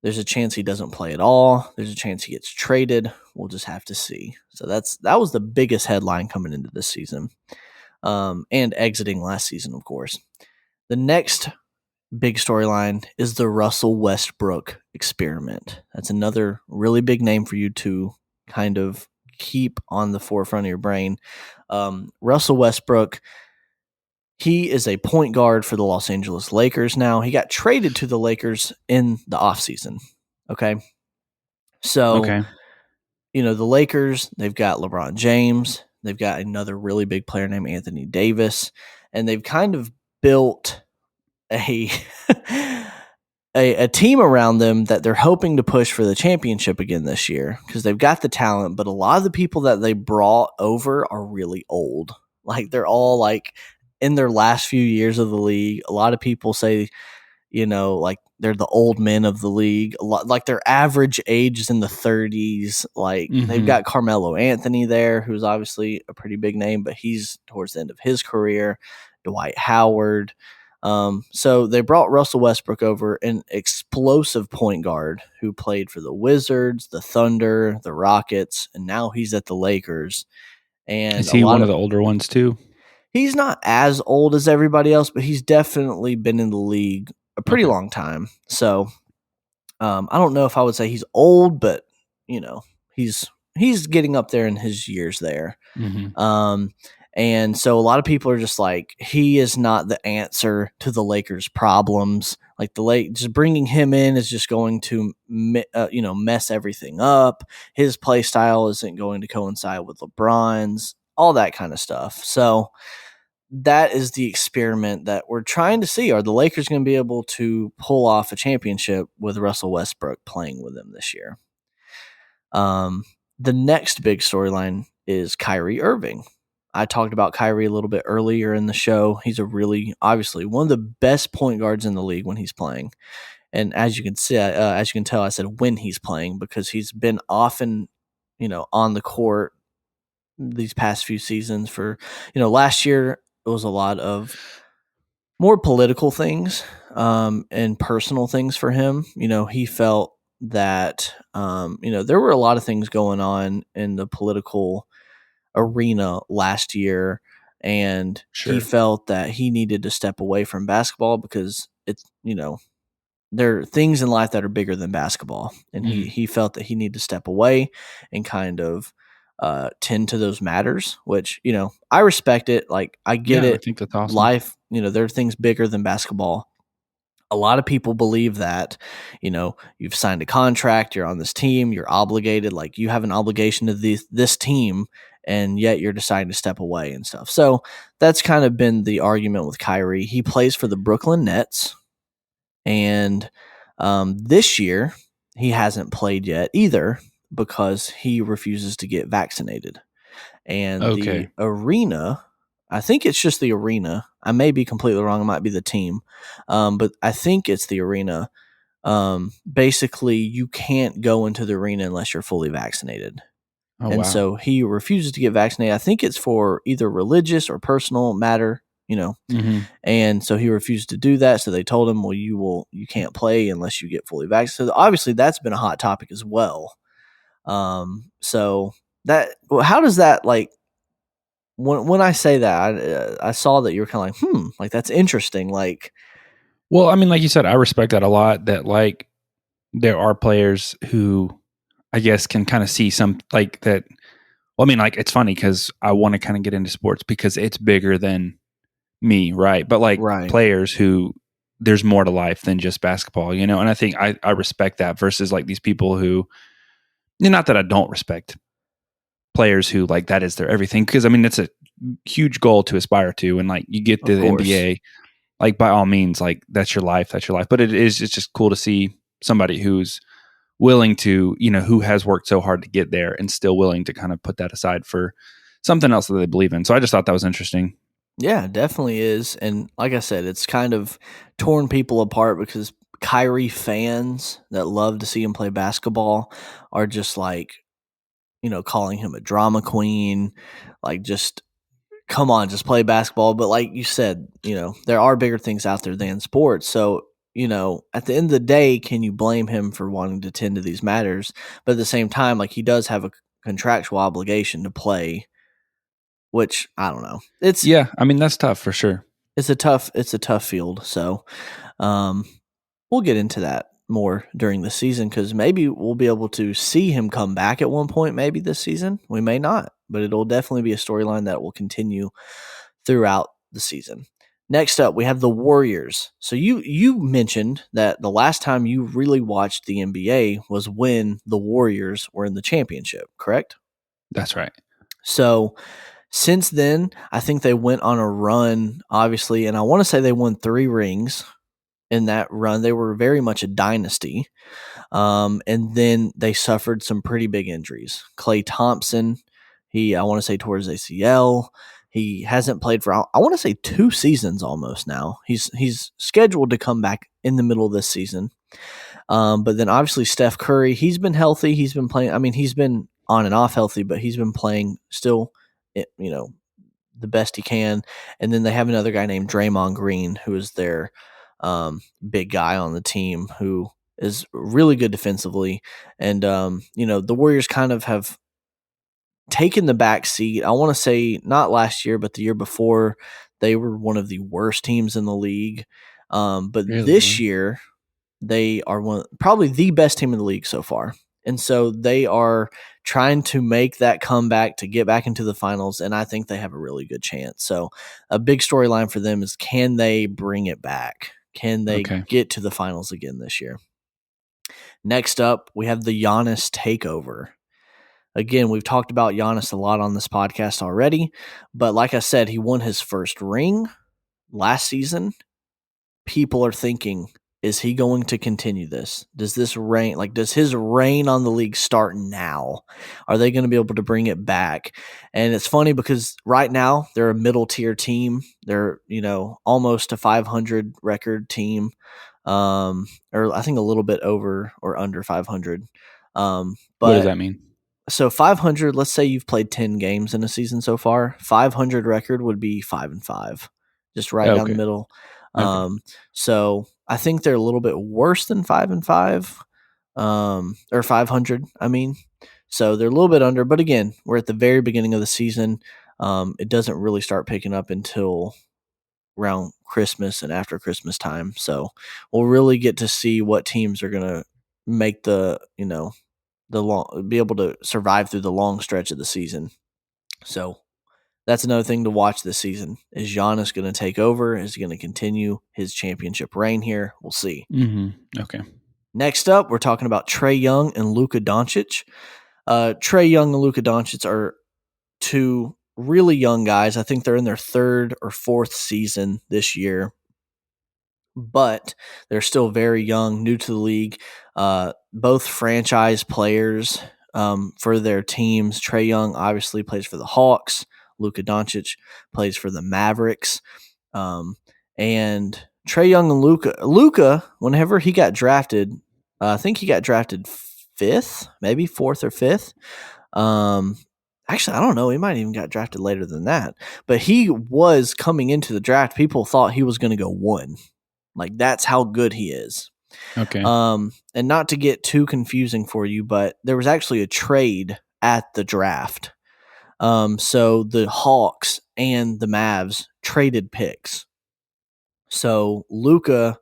There's a chance he doesn't play at all. There's a chance he gets traded. We'll just have to see. So that was the biggest headline coming into this season, and exiting last season, of course. The next big storyline is the Russell Westbrook experiment. That's another really big name for you to kind of keep on the forefront of your brain. Russell Westbrook, he is a point guard for the Los Angeles Lakers now. He got traded to the Lakers in the offseason. Okay. So, the Lakers, they've got LeBron James. They've got another really big player named Anthony Davis. And they've kind of built a team around them that they're hoping to push for the championship again this year, because they've got the talent, but a lot of the people that they brought over are really old. Like, they're all like in their last few years of the league. A lot of people say, like they're the old men of the league. A lot, like their average age is in the 30s. Like they've got Carmelo Anthony there, who's obviously a pretty big name, but he's towards the end of his career. Dwight Howard. So they brought Russell Westbrook over, an explosive point guard who played for the Wizards, the Thunder, the Rockets, and now he's at the Lakers. And Is he one of the older ones too? he's not as old as everybody else, but he's definitely been in the league a pretty long time. So I don't know if I would say he's old, but he's getting up there in his years there. Mm-hmm. And so a lot of people are just like, he is not the answer to the Lakers' problems. Like just bringing him in is just going to mess everything up. His play style isn't going to coincide with LeBron's, all that kind of stuff. So that is the experiment that we're trying to see. Are the Lakers going to be able to pull off a championship with Russell Westbrook playing with them this year? The next big storyline is Kyrie Irving. I talked about Kyrie a little bit earlier in the show. He's obviously one of the best point guards in the league when he's playing. And as you can tell, I said when he's playing because he's been often, on the court these past few seasons. For last year it was a lot of more political things and personal things for him. He felt that there were a lot of things going on in the political arena last year, and he felt that he needed to step away from basketball because it's there are things in life that are bigger than basketball, and he felt that he needed to step away and kind of tend to those matters, which I respect it. Like, I get it. I think that's awesome. Life, there are things bigger than basketball. A lot of people believe that, you've signed a contract, you're on this team, you're obligated, like you have an obligation to this team, and yet you're deciding to step away and stuff. So that's kind of been the argument with Kyrie. He plays for the Brooklyn Nets, and this year he hasn't played yet either because he refuses to get vaccinated. And the arena, I think it's just the arena. I may be completely wrong. It might be the team. But I think it's the arena. Basically, you can't go into the arena unless you're fully vaccinated. So he refuses to get vaccinated. I think it's for either religious or personal matter, and so he refused to do that. So they told him, well, you can't play unless you get fully vaccinated. So obviously that's been a hot topic as well. So how does that, like, when I say that, I saw that you were kind of like, like, that's interesting. Like, well, I mean, like you said, I respect that a lot, that like there are players who I guess can kind of see some like that. Well, I mean, like, it's funny because I want to kind of get into sports because it's bigger than me. Right. But like players who there's more to life than just basketball, and I think I respect that versus like these people who, not that I don't respect players who like that is their everything, because I mean it's a huge goal to aspire to, and like you get to the NBA, like by all means, like that's your life, but it's just cool to see somebody who's willing to, who has worked so hard to get there and still willing to kind of put that aside for something else that they believe in. So I just thought that was interesting. Yeah, definitely is. And like I said, it's kind of torn people apart because Kyrie fans that love to see him play basketball are just like, calling him a drama queen, like, just come on, just play basketball. But like you said, there are bigger things out there than sports. So, at the end of the day, can you blame him for wanting to tend to these matters? But at the same time, like, he does have a contractual obligation to play, which I don't know. I mean, that's tough for sure. It's a tough field. So, we'll get into that more during the season because maybe we'll be able to see him come back at one point, maybe this season. We may not, but it'll definitely be a storyline that will continue throughout the season. Next up, we have the Warriors. So you mentioned that the last time you really watched the NBA was when the Warriors were in the championship, correct? That's right. So since then, I think they went on a run, obviously, and I want to say they won 3 rings in that run. They were very much a dynasty. And then they suffered some pretty big injuries. Klay Thompson, I want to say towards ACL. He hasn't played for, I want to say 2 seasons almost now. He's scheduled to come back in the middle of this season. But then obviously Steph Curry, he's been healthy. He's been playing. I mean, he's been on and off healthy, but he's been playing still, the best he can. And then they have another guy named Draymond Green, who is their big guy on the team, who is really good defensively. And, the Warriors kind of have taken the back seat. I want to say not last year, but the year before, they were one of the worst teams in the league. But this year, they are probably the best team in the league so far. And so they are trying to make that comeback to get back into the finals, and I think they have a really good chance. So a big storyline for them is, can they bring it back? Can they get to the finals again this year? Next up, we have the Giannis Takeover. Again, we've talked about Giannis a lot on this podcast already, but like I said, he won his first ring last season. People are thinking, is he going to continue this? Does his reign on the league start now? Are they going to be able to bring it back? And it's funny because right now they're a middle tier team. They're, almost a 500 record team. Or I think a little bit over or under 500. But what does that mean? So 500, let's say you've played 10 games in a season so far. 500 record would be 5-5, just right down the middle. So I think they're a little bit worse than 5-5, or 500. I mean, so they're a little bit under. But again, we're at the very beginning of the season. It doesn't really start picking up until around Christmas and after Christmas time. So we'll really get to see what teams are going to make be able to survive through the long stretch of the season. So that's another thing to watch this season. Is Giannis going to take over? Is he going to continue his championship reign here? We'll see. Mm-hmm. Okay. Next up, we're talking about Trey Young and Luka Doncic. Trey Young and Luka Doncic are two really young guys. I think they're in their third or fourth season this year, but they're still very young, new to the league. Both franchise players for their teams. Trey Young obviously plays for the Hawks. Luka Doncic plays for the Mavericks. And Trey Young and Luka, whenever he got drafted, I think he got drafted fifth, maybe fourth or fifth. Actually, I don't know. He might even got drafted later than that. But he was coming into the draft. People thought he was going to go 1. Like, that's how good he is. Okay. And not to get too confusing for you, but there was actually a trade at the draft. So the Hawks and the Mavs traded picks. So Luka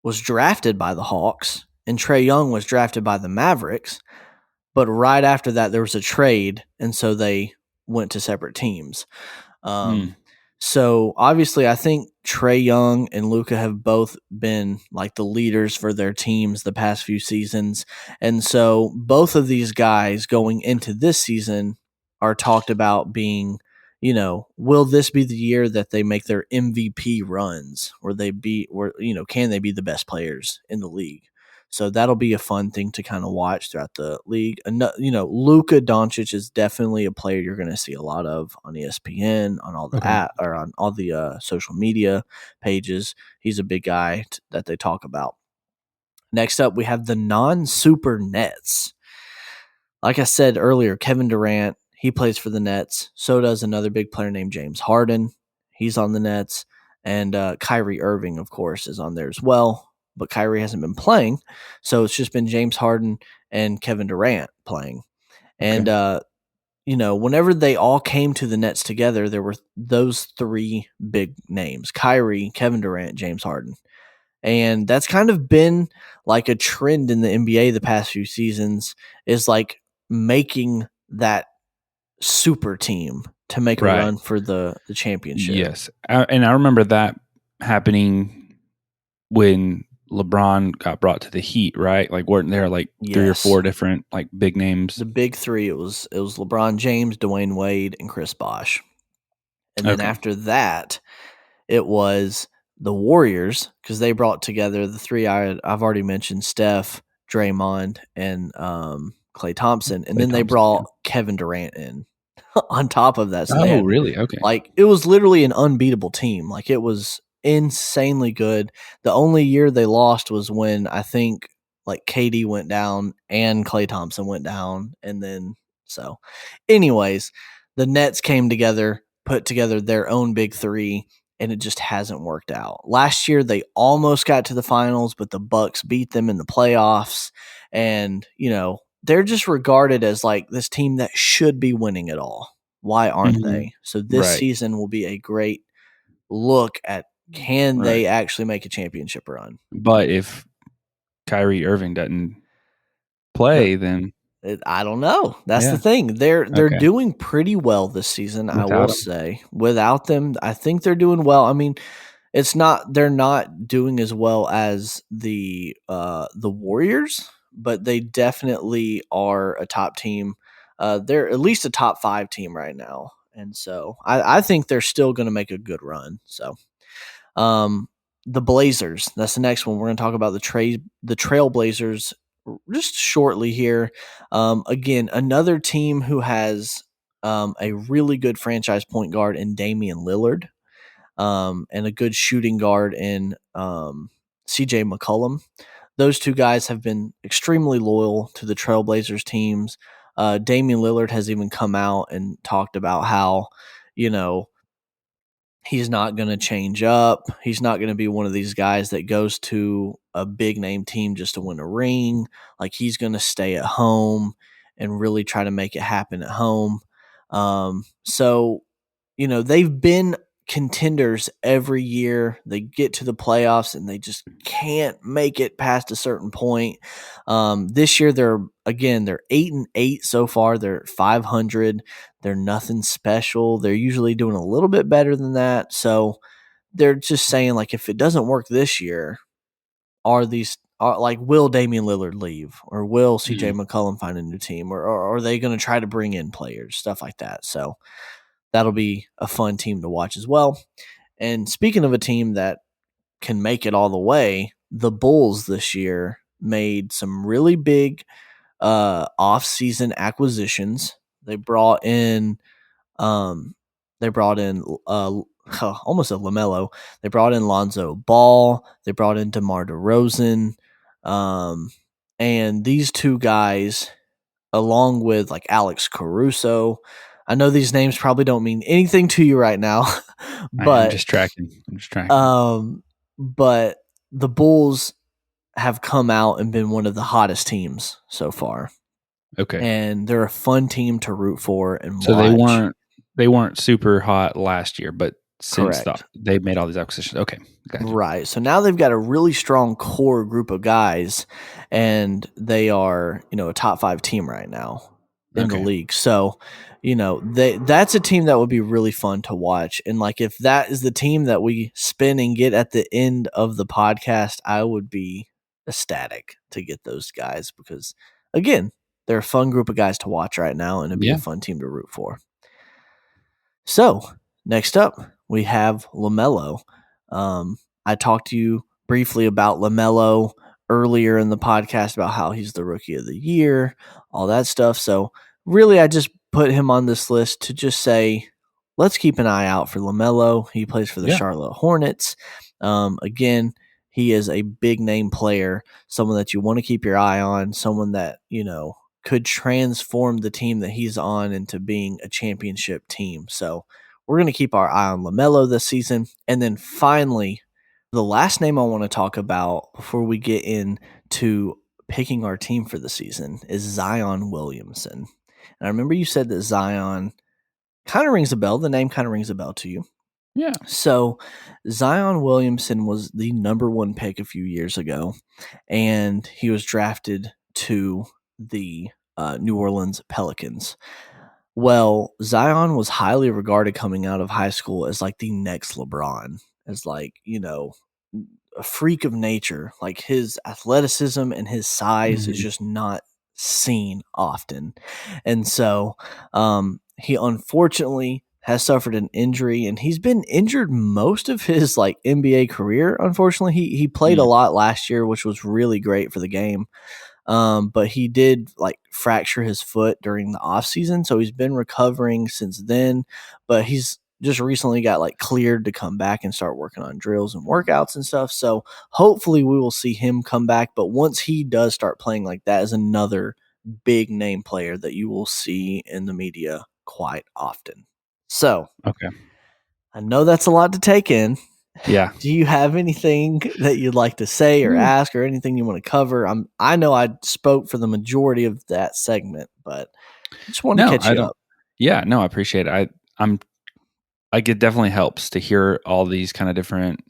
was drafted by the Hawks and Trey Young was drafted by the Mavericks. But right after that, there was a trade, and so they went to separate teams. So obviously, I think Trey Young and Luka have both been like the leaders for their teams the past few seasons. And so both of these guys going into this season are talked about being, will this be the year that they make their MVP runs, can they be the best players in the league? So that'll be a fun thing to kind of watch throughout the league. And, Luka Doncic is definitely a player you're going to see a lot of on ESPN, on all the or on all the social media pages. He's a big guy that they talk about. Next up, we have the non-super Nets. Like I said earlier, Kevin Durant, he plays for the Nets. So does another big player named James Harden. He's on the Nets. And Kyrie Irving, of course, is on there as well. But Kyrie hasn't been playing, so it's just been James Harden and Kevin Durant playing. And, whenever they all came to the Nets together, there were those 3 big names: Kyrie, Kevin Durant, James Harden. And that's kind of been like a trend in the NBA the past few seasons, is like making that super team to make a run for the championship. Yes. And I remember that happening when LeBron got brought to the Heat, right? Like, weren't there like 3 or 4 different like big names? The big 3, it was LeBron James, Dwayne Wade, and Chris Bosh. And then after that, it was the Warriors, because they brought together the 3 I've already mentioned: Steph, Draymond, and Klay Thompson. And then they brought Kevin Durant in on top of that. So really? Okay. Like, it was literally an unbeatable team. Like, it was insanely good. The only year they lost was when I think like KD went down and Klay Thompson went down. And then, so anyways, the Nets came together. put together their own big three, and it just hasn't worked out. Last year they almost got to the finals, but the Bucks beat them in the playoffs, and they're just regarded as like this team that should be winning it all. Why aren't they? So this Right. season will be a great look at can Right. they actually make a championship run. But if Kyrie Irving doesn't play, then I don't know. That's the Yeah. thing. They're Okay. doing pretty well this season, I will Without him. say. Without them, I think they're doing well. I mean, they're not doing as well as the Warriors, but they definitely are a top team. They're at least a top 5 team right now. And so I think they're still going to make a good run. So the Blazers, that's the next one. We're going to talk about the Trailblazers just shortly here. Again, another team who has a really good franchise point guard in Damian Lillard, and a good shooting guard in CJ McCollum. Those two guys have been extremely loyal to the Trailblazers teams. Damian Lillard has even come out and talked about how, he's not going to change up. He's not going to be one of these guys that goes to a big name team just to win a ring. Like, he's going to stay at home and really try to make it happen at home. So, they've been contenders every year. They get to the playoffs and they just can't make it past a certain point. This year they're 8-8 so far. They're 500. They're nothing special. They're usually doing a little bit better than that. So they're just saying, like, if it doesn't work this year, will Damian Lillard leave, or will CJ McCollum find a new team, or are they going to try to bring in players, stuff like that. So that'll be a fun team to watch as well. And speaking of a team that can make it all the way, the Bulls this year made some really big off-season acquisitions. They brought in almost a Lamello. They brought in Lonzo Ball. They brought in DeMar DeRozan. And these two guys, along with like Alex Caruso. I know these names probably don't mean anything to you right now, I'm but just tracking. but the Bulls have come out and been one of the hottest teams so far. Okay. And they're a fun team to root for and So watch. they weren't super hot last year, but since Correct. they made all these acquisitions. Okay. Gotcha. Right. So now they've got a really strong core group of guys, and they are, a top 5 team right now in the league. So, that's a team that would be really fun to watch. And like, if that is the team that we spin and get at the end of the podcast, I would be ecstatic to get those guys, because again, they're a fun group of guys to watch right now, and it'd be a fun team to root for. So next up, we have Lamello. I talked to you briefly about Lamello earlier in the podcast about how he's the rookie of the year, all that stuff. So really, I just put him on this list to just say, let's keep an eye out for Lamello. He plays for the Charlotte Hornets. Again, he is a big name player, someone that you want to keep your eye on, someone that, could transform the team that he's on into being a championship team. So we're going to keep our eye on Lamello this season. And then finally, the last name I want to talk about before we get into picking our team for the season is Zion Williamson. And I remember you said that Zion kind of rings a bell. The name kind of rings a bell to you. Yeah. So Zion Williamson was the number 1 pick a few years ago, and he was drafted to the New Orleans Pelicans. Well, Zion was highly regarded coming out of high school as like the next LeBron, as like, a freak of nature. Like, his athleticism and his size is just not seen often. And so he unfortunately has suffered an injury, and he's been injured most of his like NBA career. Unfortunately, he played a lot last year, which was really great for the game. But he did like fracture his foot during the off season. So he's been recovering since then, but he's just recently got like cleared to come back and start working on drills and workouts and stuff. So hopefully we will see him come back. But once he does start playing, like, that is another big name player that you will see in the media quite often. So Okay. I know that's a lot to take in. Yeah. Do you have anything that you'd like to say or ask, or anything you want to cover? I know I spoke for the majority of that segment, but I just want to catch you up. Yeah, no, I appreciate it. I'm like, it definitely helps to hear all these kind of different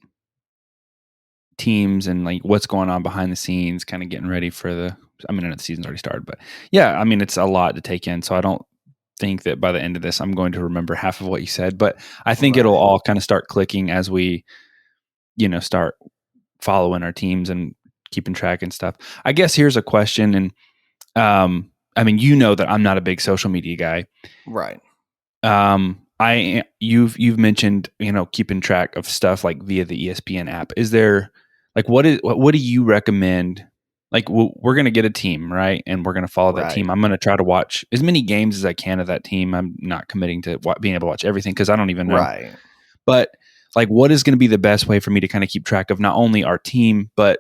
teams and like what's going on behind the scenes, kind of getting ready for I know the season's already started, but yeah, I mean, it's a lot to take in. So I don't think that by the end of this, I'm going to remember half of what you said, but I think it'll all kind of start clicking as we, start following our teams and keeping track and stuff. I guess here's a question. And, I mean, that I'm not a big social media guy. Right. You've mentioned, keeping track of stuff like via the ESPN app. Is there like, what do you recommend? Like, we're going to get a team, right? And we're going to follow that team. I'm going to try to watch as many games as I can of that team. I'm not committing to being able to watch everything because I don't even know. Right. But like, what is going to be the best way for me to kind of keep track of not only our team, but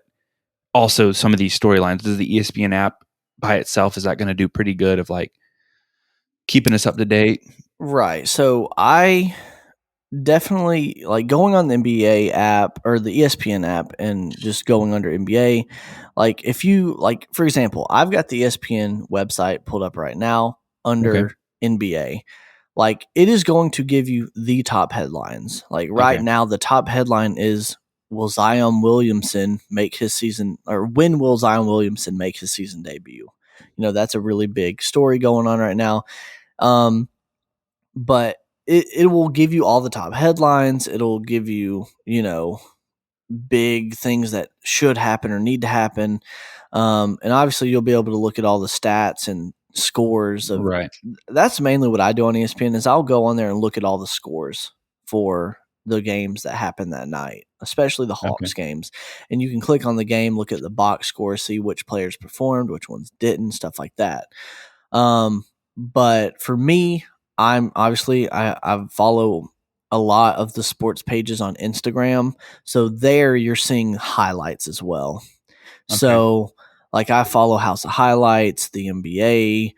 also some of these storylines? Does the ESPN app by itself, is that going to do pretty good of like keeping us up to date? Right. So I definitely like going on the NBA app or the ESPN app and just going under NBA. Like if you like, for example, I've got the ESPN website pulled up right now under NBA. Like it is going to give you the top headlines. Like right now, the top headline is, will Zion Williamson make his season, or when will Zion Williamson make his season debut? That's a really big story going on right now. But it will give you all the top headlines. It'll give you, big things that should happen or need to happen. And obviously you'll be able to look at all the stats and scores of. Right. That's mainly what I do on ESPN is I'll go on there and look at all the scores for the games that happen that night, especially the Hawks games. And you can click on the game, look at the box score, see which players performed, which ones didn't, stuff like that. But for me, I'm obviously I follow a lot of the sports pages on Instagram. So there you're seeing highlights as well. Okay. So like I follow House of Highlights, the NBA,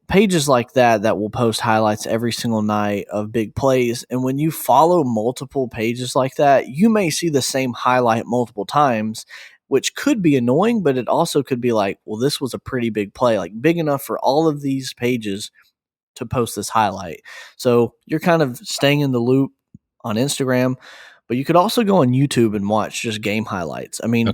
pages like that will post highlights every single night of big plays. And when you follow multiple pages like that, you may see the same highlight multiple times, which could be annoying, but it also could be like, well, this was a pretty big play, like big enough for all of these pages to post this highlight. So you're kind of staying in the loop on Instagram, but you could also go on YouTube and watch just game highlights. I mean,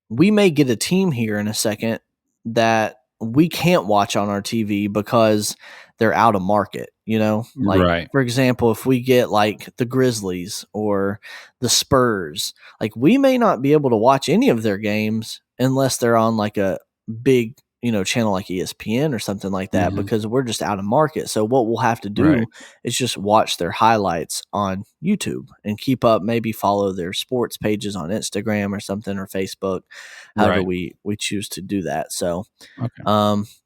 we may get a team here in a second that we can't watch on our TV because they're out of market, like for example, if we get like the Grizzlies or the Spurs, like we may not be able to watch any of their games unless they're on like a big channel like ESPN or something like that, because we're just out of market. So what we'll have to do is just watch their highlights on YouTube and keep up, maybe follow their sports pages on Instagram or something, or Facebook, however we choose to do that. So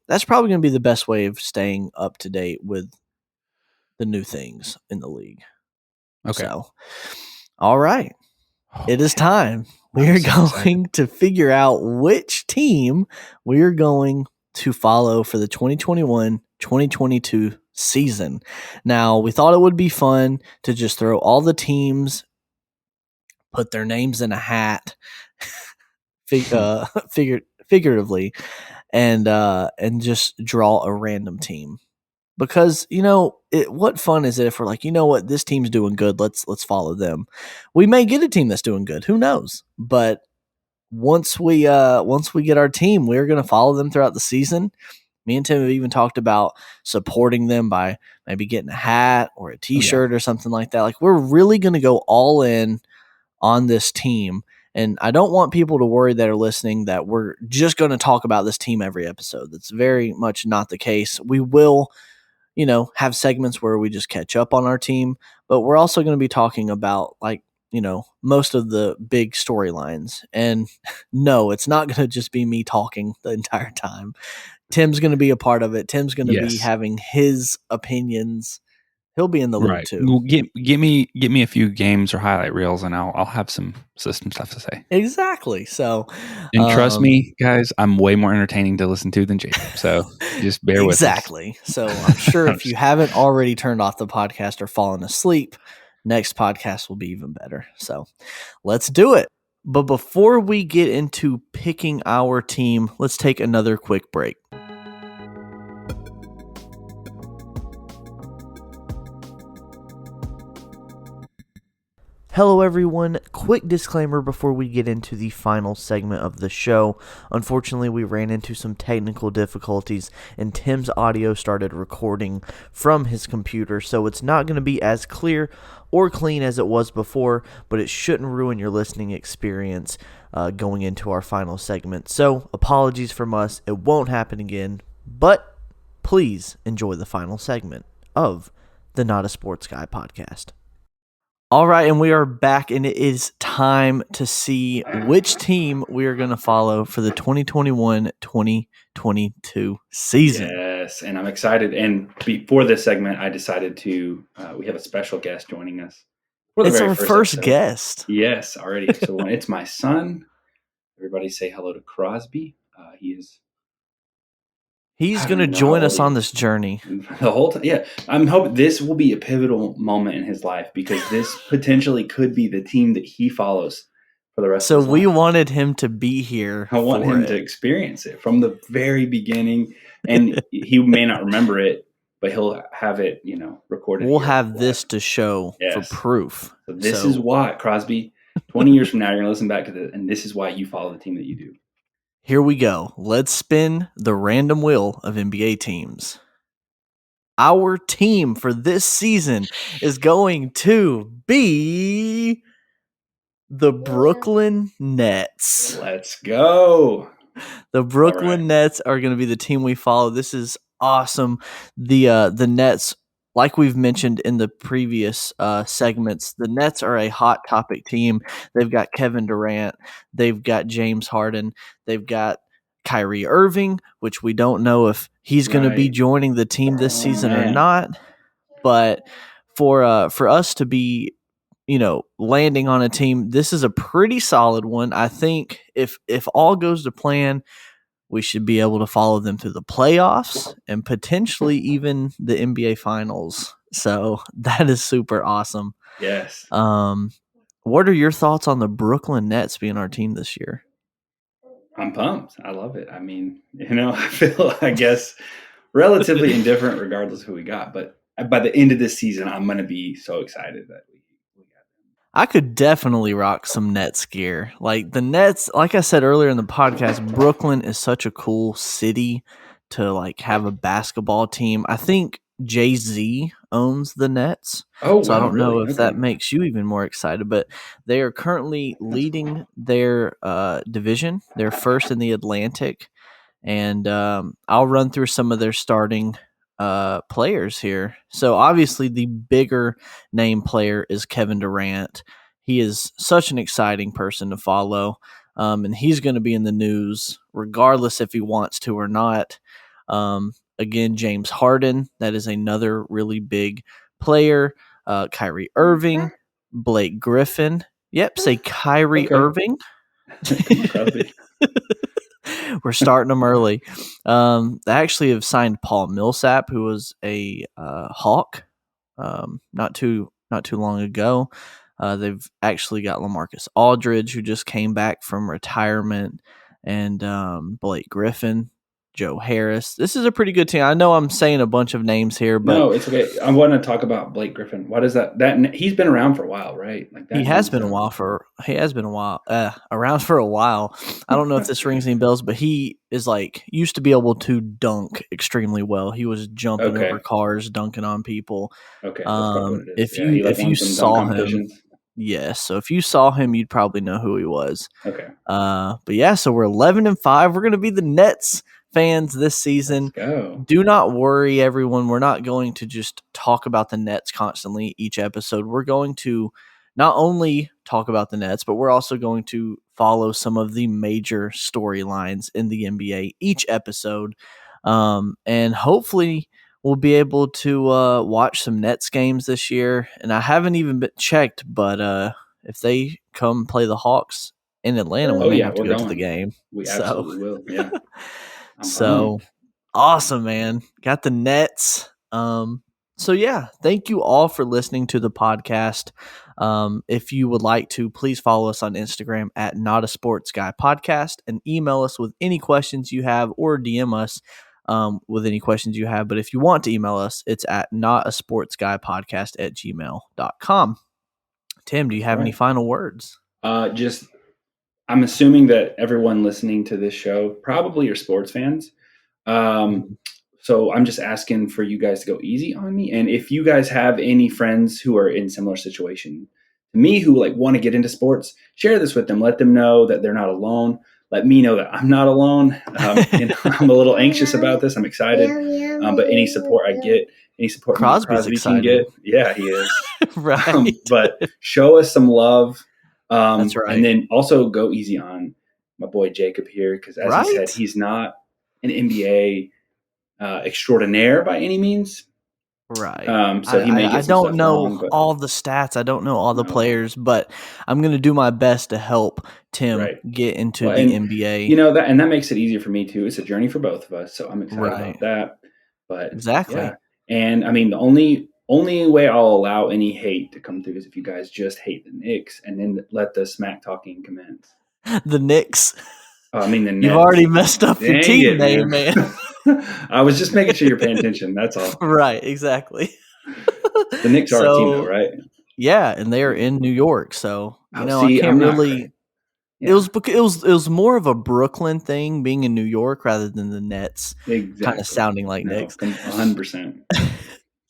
that's probably going to be the best way of staying up to date with the new things in the league. So, all right. It is time. We are going to figure out which team we are going to follow for the 2021-2022 season. Now, we thought it would be fun to just throw all the teams, put their names in a hat, figuratively, and just draw a random team. Because, what fun is it if we're like, what, this team's doing good, let's follow them. We may get a team that's doing good, who knows? But once we get our team, we're going to follow them throughout the season. Me and Tim have even talked about supporting them by maybe getting a hat or a t-shirt or something like that. Like, we're really going to go all in on this team. And I don't want people to worry that are listening that we're just going to talk about this team every episode. That's very much not the case. We will have segments where we just catch up on our team, but we're also going to be talking about most of the big storylines. And no, it's not going to just be me talking the entire time. Tim's going to be a part of it. Tim's going to be having his opinions He'll be in the Right. loop too. Well, get me a few games or highlight reels, and I'll have some system stuff to say. Exactly. So, And trust me, guys, I'm way more entertaining to listen to than Jacob. So just bear with us. Exactly. So I'm sure if you haven't already turned off the podcast or fallen asleep, next podcast will be even better. So let's do it. But before we get into picking our team, let's take another quick break. Hello, everyone. Quick disclaimer before we get into the final segment of the show. Unfortunately, we ran into some technical difficulties, and Tim's audio started recording from his computer, so it's not going to be as clear or clean as it was before, but it shouldn't ruin your listening experience going into our final segment. So, apologies from us. It won't happen again, but please enjoy the final segment of the Not a Sports Guy podcast. All right, and we are back, and it is time to see which team we are going to follow for the 2021-2022 season. Yes, and I'm excited. And before this segment, I decided to we have a special guest joining us. It's our first guest. Yes, already. So it's my son. Everybody say hello to Crosby. He's going to join us on this journey. The whole time, yeah. I'm hoping this will be a pivotal moment in his life because this potentially could be the team that he follows for the rest of his life. So we wanted him to be here. I want him to experience it from the very beginning. And he may not remember it, but he'll have it, recorded. We'll have this to show for proof. So this is why, Crosby, 20 years from now, you're going to listen back to this, and this is why you follow the team that you do. Here we go. Let's spin the random wheel of NBA teams. Our team for this season is going to be the Brooklyn Nets. Let's go. The Brooklyn Nets are going to be the team we follow. This is awesome. The Nets, like we've mentioned in the previous segments, the Nets are a hot topic team. They've got Kevin Durant. They've got James Harden. They've got Kyrie Irving, which we don't know if he's going to be joining the team this season or not. But for us to be, landing on a team, this is a pretty solid one. I think if all goes to plan, we should be able to follow them through the playoffs and potentially even the NBA Finals. So that is super awesome. Yes. What are your thoughts on the Brooklyn Nets being our team this year? I'm pumped. I love it. I mean, I feel, I guess, relatively indifferent regardless of who we got. But by the end of this season, I'm going to be so excited that we got them. I could definitely rock some Nets gear. Like the Nets, like I said earlier in the podcast, Brooklyn is such a cool city to have a basketball team. I think Jay-Z owns the Nets. Oh, so I don't know if that makes you even more excited, but they are currently leading their division. They're first in the Atlantic, and I'll run through some of their starting players here. So obviously the bigger name player is Kevin Durant. He is such an exciting person to follow, and he's going to be in the news regardless if he wants to or not. Again, James Harden, that is another really big player. Kyrie Irving, Blake Griffin. Yep, say Kyrie Irving. We're starting them early. They actually have signed Paul Millsap, who was a Hawk not too long ago. They've actually got LaMarcus Aldridge, who just came back from retirement, and Blake Griffin, Joe Harris. This is a pretty good team. I know I'm saying a bunch of names here, but no, it's okay. I want to talk about Blake Griffin. What is that? That he's been around for a while, right? He has been around for a while. I don't know if this rings any bells, but he is used to be able to dunk extremely well. He was jumping over cars, dunking on people. Okay. If you saw him, yes. So if you saw him, you'd probably know who he was. Okay. But yeah, so we're 11-5. We're going to be the Nets fans this season. Let's go. Do not worry, everyone. We're not going to just talk about the Nets constantly each episode. We're going to not only talk about the Nets, but we're also going to follow some of the major storylines in the NBA each episode. And hopefully we'll be able to watch some Nets games this year. And I haven't even been checked, but if they come play the Hawks in Atlanta, we may have to go to the game. We absolutely will. Yeah. So awesome, man. Got the Nets. So yeah, thank you all for listening to the podcast. If you would like to, please follow us on Instagram at Not a Sports Guy Podcast and email us with any questions you have or DM us with any questions you have. But if you want to email us, it's at notasportsguypodcast@gmail.com. Tim, do you have any final words? I'm assuming that everyone listening to this show probably are sports fans. So I'm just asking for you guys to go easy on me. And if you guys have any friends who are in similar situation to me, who like want to get into sports, share this with them. Let them know that they're not alone. Let me know that I'm not alone. I'm a little anxious about this. I'm excited. But any support I get, any support Crosby can get. Yeah, he is. Right. But show us some love. That's right. And then also go easy on my boy Jacob here. Because as he said, he's not an NBA extraordinaire by any means. Right. So he may get I some don't stuff know wrong, but all the stats. I don't know all the players, but I'm going to do my best to help Tim get into the NBA. You know, that makes it easier for me too. It's a journey for both of us. So I'm excited about that. But exactly. Yeah. And I mean, the only way I'll allow any hate to come through is if you guys just hate the Knicks and then let the smack talking commence. The Knicks. I mean, the Nets. You've already messed up your team name, man. I was just making sure you're paying attention. That's all. Right, exactly. The Knicks are a team, though, right? Yeah, and they are in New York, so I can't really. Yeah. It was more of a Brooklyn thing, being in New York rather than the Nets. Exactly. Kind of sounding like Knicks. 100%.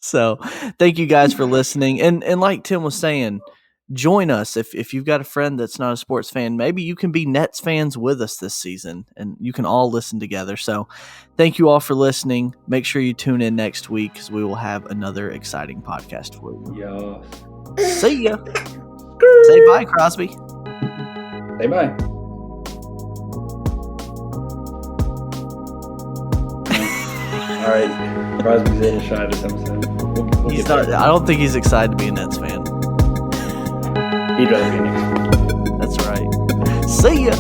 So, thank you guys for listening, and like Tim was saying, join us if you've got a friend that's not a sports fan. Maybe you can be Nets fans with us this season, and you can all listen together. So thank you all for listening. Make sure you tune in next week because we will have another exciting podcast for you. Yes. See ya. Say bye, Crosby. Say bye. All right. Crosby's a little shy this episode. He's not. I don't think he's excited to be a Nets fan. He'd rather be a Knicks fan. That's right. See ya.